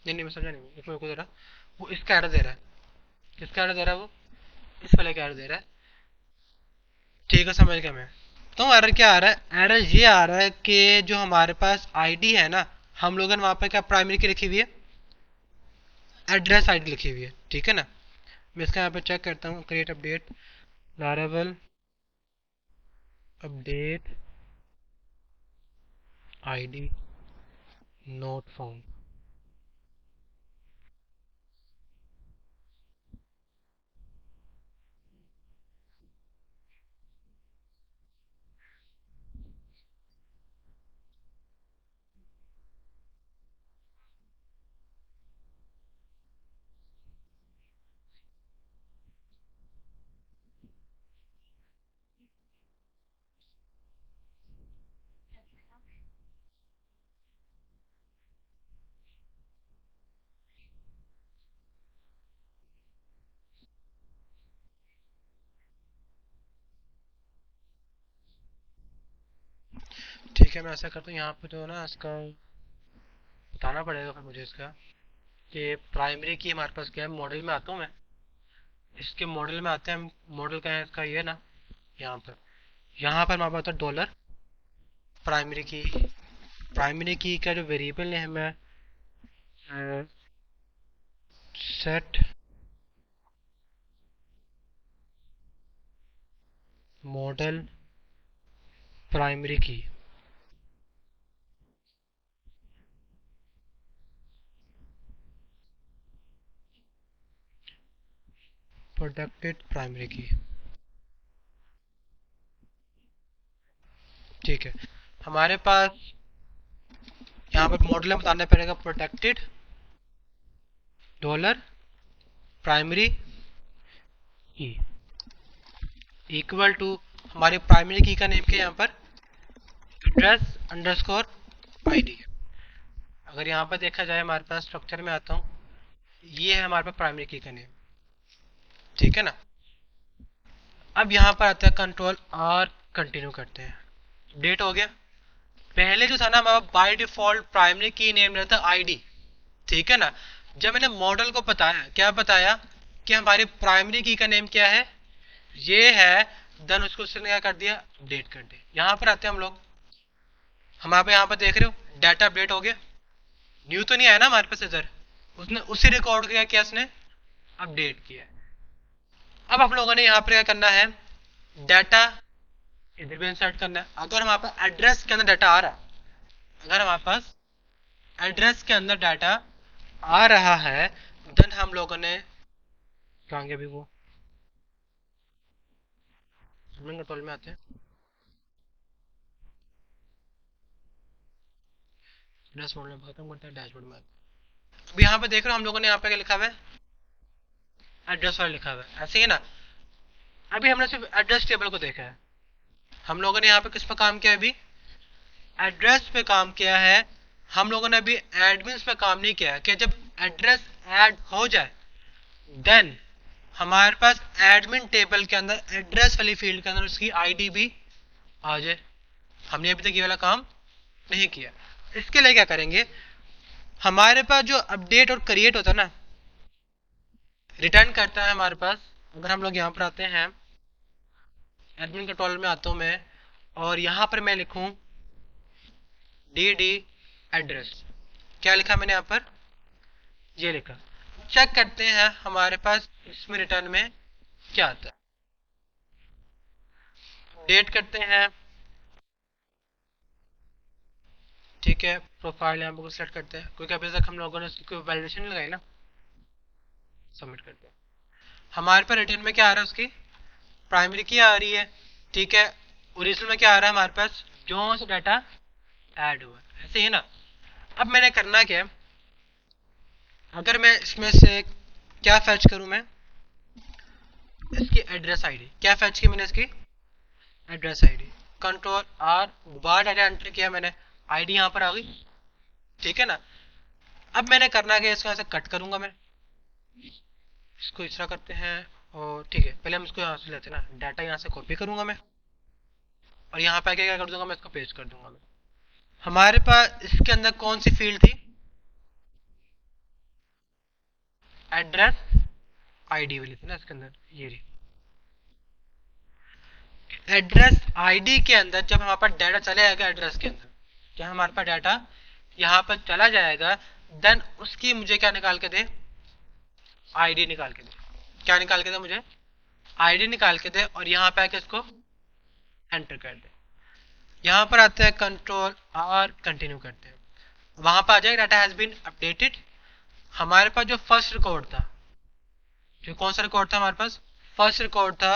Speaker 1: नहीं नहीं, मैं समझा नहीं, एक मिनट को जरा। वो इसका एरर दे रहा है। किसका एरर दे रहा है वो? इस वाले का एरर दे रहा है। ठीक है, समझ गया मैं। तो एरर क्या आ रहा है, एरर ये आ रहा है कि जो हमारे पास आईडी है ना, हम लोगों ने वहां पर क्या प्राइमरी की लिखी हुई है, एड्रेस आईडी लिखी हुई है। ठीक है ना। मैं इसका यहाँ पे चेक करता हूँ, क्रिएट अपडेट लारेबल अपडेट आईडी नोट फाउंड। ठीक है, मैं ऐसा करता हूँ, यहाँ पे जो है ना इसका बताना पड़ेगा फिर मुझे इसका कि प्राइमरी की हमारे पास क्या है। मॉडल में आता हूँ मैं, इसके मॉडल में आते हैं। मॉडल का है इसका ये ना, यहाँ पर हमारे पास डॉलर प्राइमरी की। प्राइमरी की का जो वेरिएबल है हमें सेट मॉडल प्राइमरी की। प्रोटेक्टेड प्राइमरी की। ठीक है, हमारे पास यहाँ पर मॉडल में बताना पड़ेगा प्रोटेक्टेड डॉलर प्राइमरी की इक्वल टू हमारी प्राइमरी की का नेम क्या है यहाँ पर, एड्रेस अंडरस्कोर आईडी। अगर यहाँ पर देखा जाए, हमारे पास स्ट्रक्चर में आता हूँ, ये है हमारे पास प्राइमरी की का नेम। ठीक है ना। अब यहाँ पर आता है कंट्रोल और कंटिन्यू करते हैं। डेट हो गया। पहले जो था ना हमारा बाय डिफॉल्ट प्राइमरी की नेम रहता आईडी। ठीक है ना। जब मैंने मॉडल को बताया, क्या बताया कि हमारी प्राइमरी की का नेम क्या है, ये है, देन उसको उसने क्या कर दिया, अपडेट कर दिया। यहाँ पर आते हैं हम लोग। हम आप यहाँ पर देख रहे हो डाटा अपडेट हो गया। न्यू तो नहीं आया ना हमारे पास इधर, उसने उसी रिकॉर्ड को क्या किया, उसने अपडेट किया। अब हम लोगों ने यहाँ पर क्या करना है, डाटा इधर भी इंसर्ट करना है। अगर हमारे पास एड्रेस के अंदर डाटा आ रहा है, अगर हमारे पास एड्रेस के अंदर डाटा आ रहा है, देन हम लोगों ने कहाँ गया अभी वो, कंट्रोल में आते हैं, एड्रेस मोड में खत्म करते हैं, डैशबोर्ड में आते हैं। अब यहाँ पे देख रहे हो हम लोगों ने यहाँ पे क्या लिखा हुआ है, एड्रेस वाला लिखा हुआ है, ऐसे ही ना। अभी हमने सिर्फ एड्रेस टेबल को देखा है। हम लोगों ने यहाँ पे किस पे काम किया है? अभी एड्रेस पे काम किया है। हम लोगों ने अभी एडमिन्स पे काम नहीं किया है कि जब एड्रेस ऐड हो जाए देन हमारे पास एडमिन टेबल के अंदर एड्रेस वाली फील्ड के अंदर उसकी आईडी भी आ जाए। हमने अभी तक ये वाला काम नहीं किया। इसके लिए क्या करेंगे, हमारे पास जो अपडेट और क्रिएट होता है ना, रिटर्न करता है हमारे पास। अगर हम लोग यहाँ पर आते हैं, एडमिन कंट्रोलर में आता हूँ मैं, और यहाँ पर मैं लिखूँ डी एड्रेस। क्या लिखा मैंने यहाँ पर? ये लिखा। चेक करते हैं हमारे पास इसमें रिटर्न में क्या आता है। डेट करते हैं, ठीक है। प्रोफाइल यहाँ पर सेलेक्ट करते हैं क्योंकि अभी तक हम लोगों ने उसकी कोई वैलिडेशन नहीं लगाई ना। सबमिट करते हैं। हमारे पास रिटर्न में क्या आ रहा है? उसकी प्राइमरी की आ रही है, ठीक है। ओरिजिनल में क्या आ रहा है हमारे पास? जो से डाटा ऐड हुआ, ऐसे ही ना। अब मैंने करना क्या है, अगर मैं इसमें से क्या फैच करूं, मैं इसकी एड्रेस आईडी क्या फैच की मैंने? इसकी एड्रेस आईडी। कंट्रोल आर, दोबारा डाटा एंटर किया मैंने, आईडी यहाँ पर आ गई, ठीक है ना। अब मैंने करना क्या, इसको यहाँ से कट करूंगा मैं, इसको इस तरह करते हैं, और ठीक है पहले हम इसको यहाँ से लेते हैं ना, डाटा यहाँ से कॉपी करूंगा मैं, और यहाँ पे क्या कर दूंगा मैं, इसको पेस्ट कर दूंगा मैं। हमारे पास इसके अंदर कौन सी फील्ड थी? एड्रेस आईडी वाली थी ना इसके अंदर, ये रही। एड्रेस आईडी के अंदर जब हमारे पास डाटा चले जाएगा, एड्रेस के अंदर जब हमारे पास डाटा यहाँ पर चला जाएगा, देन उसकी मुझे क्या निकाल के दे? आईडी निकाल के दे। क्या निकाल के दे मुझे? आईडी निकाल के दे, और यहाँ पे आके इसको एंटर कर दे। यहाँ पर आते हैं, कंट्रोल आर, कंटिन्यू करते हैं। वहां पर आ जाएगा डाटा हैज बीन अपडेटेड। हमारे पास जो फर्स्ट रिकॉर्ड था, जो कौन सा रिकॉर्ड था हमारे पास? फर्स्ट रिकॉर्ड था।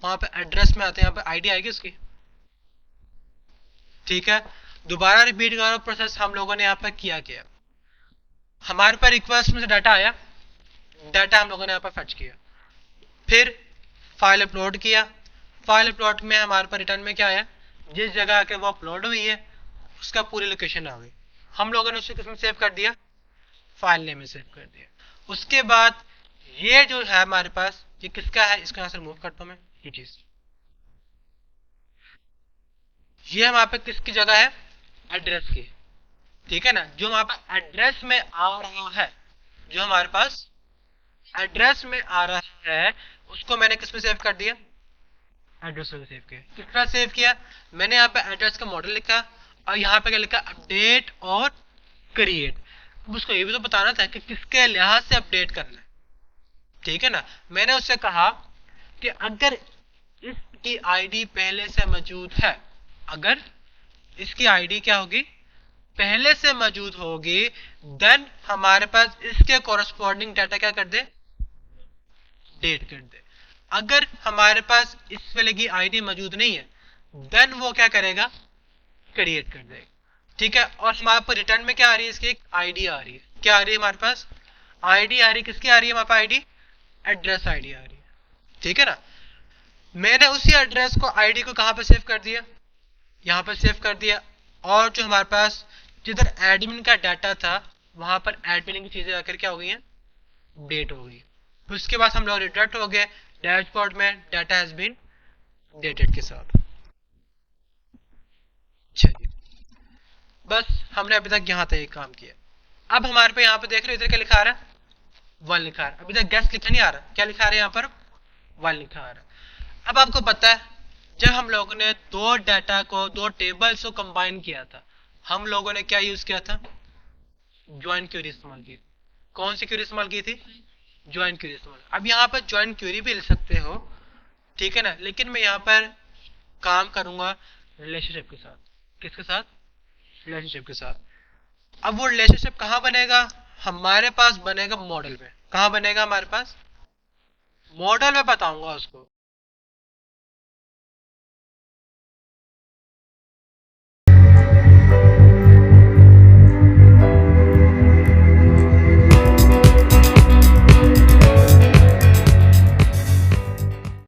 Speaker 1: वहां पे एड्रेस में आते हैं, यहाँ पे आईडी आएगी उसकी, ठीक है। दोबारा रिपीट करो प्रोसेस हम लोगों ने यहाँ पर किया क्या। हमारे पास रिक्वेस्ट में से डाटा आया, डाटा हम लोगों ने यहाँ पर फैच किया, फिर फाइल अपलोड किया। फाइल अपलोड में हमारे पास रिटर्न में क्या आया? जिस जगह के वो अपलोड हुई है उसका पूरी लोकेशन आ गई। हम लोगों ने उसे किसमें सेव कर दिया? फाइल नेम में सेव कर दिया। उसके बाद ये जो है हमारे पास, ये किसका है? इसको यहां से रिमूव करता हूं मैं, ये चीज। ये हमारे पास किसकी जगह है? एड्रेस की, ठीक है ना। जो हमारे पास एड्रेस में आ रहा है, जो हमारे पास एड्रेस में आ रहा है, उसको मैंने किसमें सेव कर दिया? एड्रेस में सेव किया। किस तरह सेव किया? मैंने यहाँ पे एड्रेस का मॉडल लिखा, और यहाँ पे क्या लिखा? अपडेट और क्रिएट। उसको ये भी तो बताना था कि किसके लिहाज से अपडेट करना है, ठीक है ना। मैंने उससे कहा कि अगर इसकी आईडी पहले से मौजूद है, अगर इसकी आईडी क्या होगी? पहले से मौजूद होगी, देन हमारे पास इसके कोरस्पॉन्डिंग डाटा क्या कर दे? डेट कर दे। अगर हमारे पास इस वाले की आईडी मौजूद नहीं है, देन वो क्या करेगा? क्रिएट कर देगा, ठीक है। और हमारे पास रिटर्न में क्या आ रही है? इसकी एक आईडी आ रही है। क्या आ रही है हमारे पास? आईडी आ रही है। किसकी आ रही है हमारे पास आईडी? एड्रेस आईडी आ रही है, ठीक है ना। मैंने उसी एड्रेस को, आईडी को कहां पर सेव कर दिया? यहां पर सेव कर दिया। और जो हमारे पास जिधर एडमिन का डाटा था, वहां पर एडमिन की चीजें आकर क्या हो गई हैं? अपडेट हो गई। उसके बाद हम लोग रिटर्न हो गए डैशबोर्ड में, डाटा हैज बीन अपडेटेड के साथ। चलिए, बस हमने अभी तक यहाँ तक काम किया। अब हमारे पे यहाँ पे देख रहे हो, इधर क्या लिखा आ रहा है? 1 लिखा आ रहा है। अभी तक गेस्ट लिखा नहीं आ रहा। क्या लिखा आ रहा है यहाँ पर? 1 लिखा आ रहा है। अब आपको पता है, जब हम लोगों ने दो डाटा को, दो टेबल्स को कंबाइन किया था, हम लोगों ने क्या यूज किया था? ज्वाइन क्वेरी इस्तेमाल की। कौन सी क्वेरी इस्तेमाल की थी? ज्वाइन क्वेरी इस्तेमाल। अब यहाँ पर ज्वाइन क्वेरी भी लिख सकते हो, ठीक है ना, लेकिन मैं यहाँ पर काम करूंगा रिलेशनशिप के साथ। किसके साथ? रिलेशनशिप के साथ। अब वो रिलेशनशिप कहाँ बनेगा? हमारे पास बनेगा मॉडल में। कहाँ बनेगा हमारे पास? मॉडल में बताऊंगा उसको।